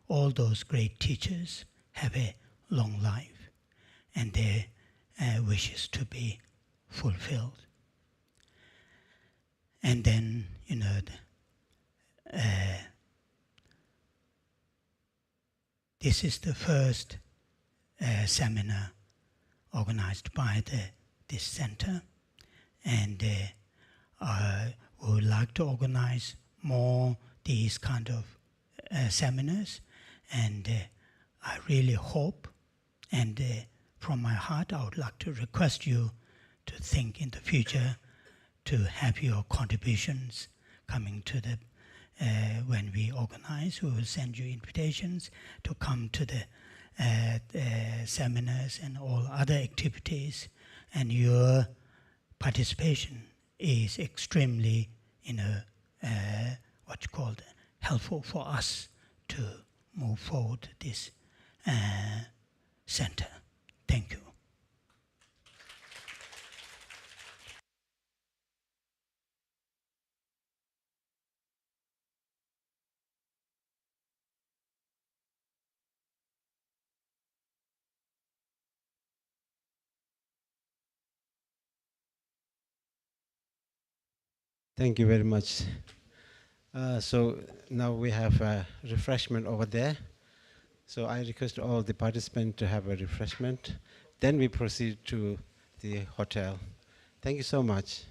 All those great teachers have a long life, and their wishes to be fulfilled. And then, this is the first seminar organized by this center, and we would like to organize more these kind of seminars, and I really hope, and from my heart I would like to request you to think in the future to have your contributions coming to the when we organize. We will send you invitations to come to the seminars and all other activities, and your participation is extremely, what's called helpful for us to move forward this center. Thank you. Thank you very much. So now we have a refreshment over there. So I request all the participants to have a refreshment. Then we proceed to the hotel. Thank you so much.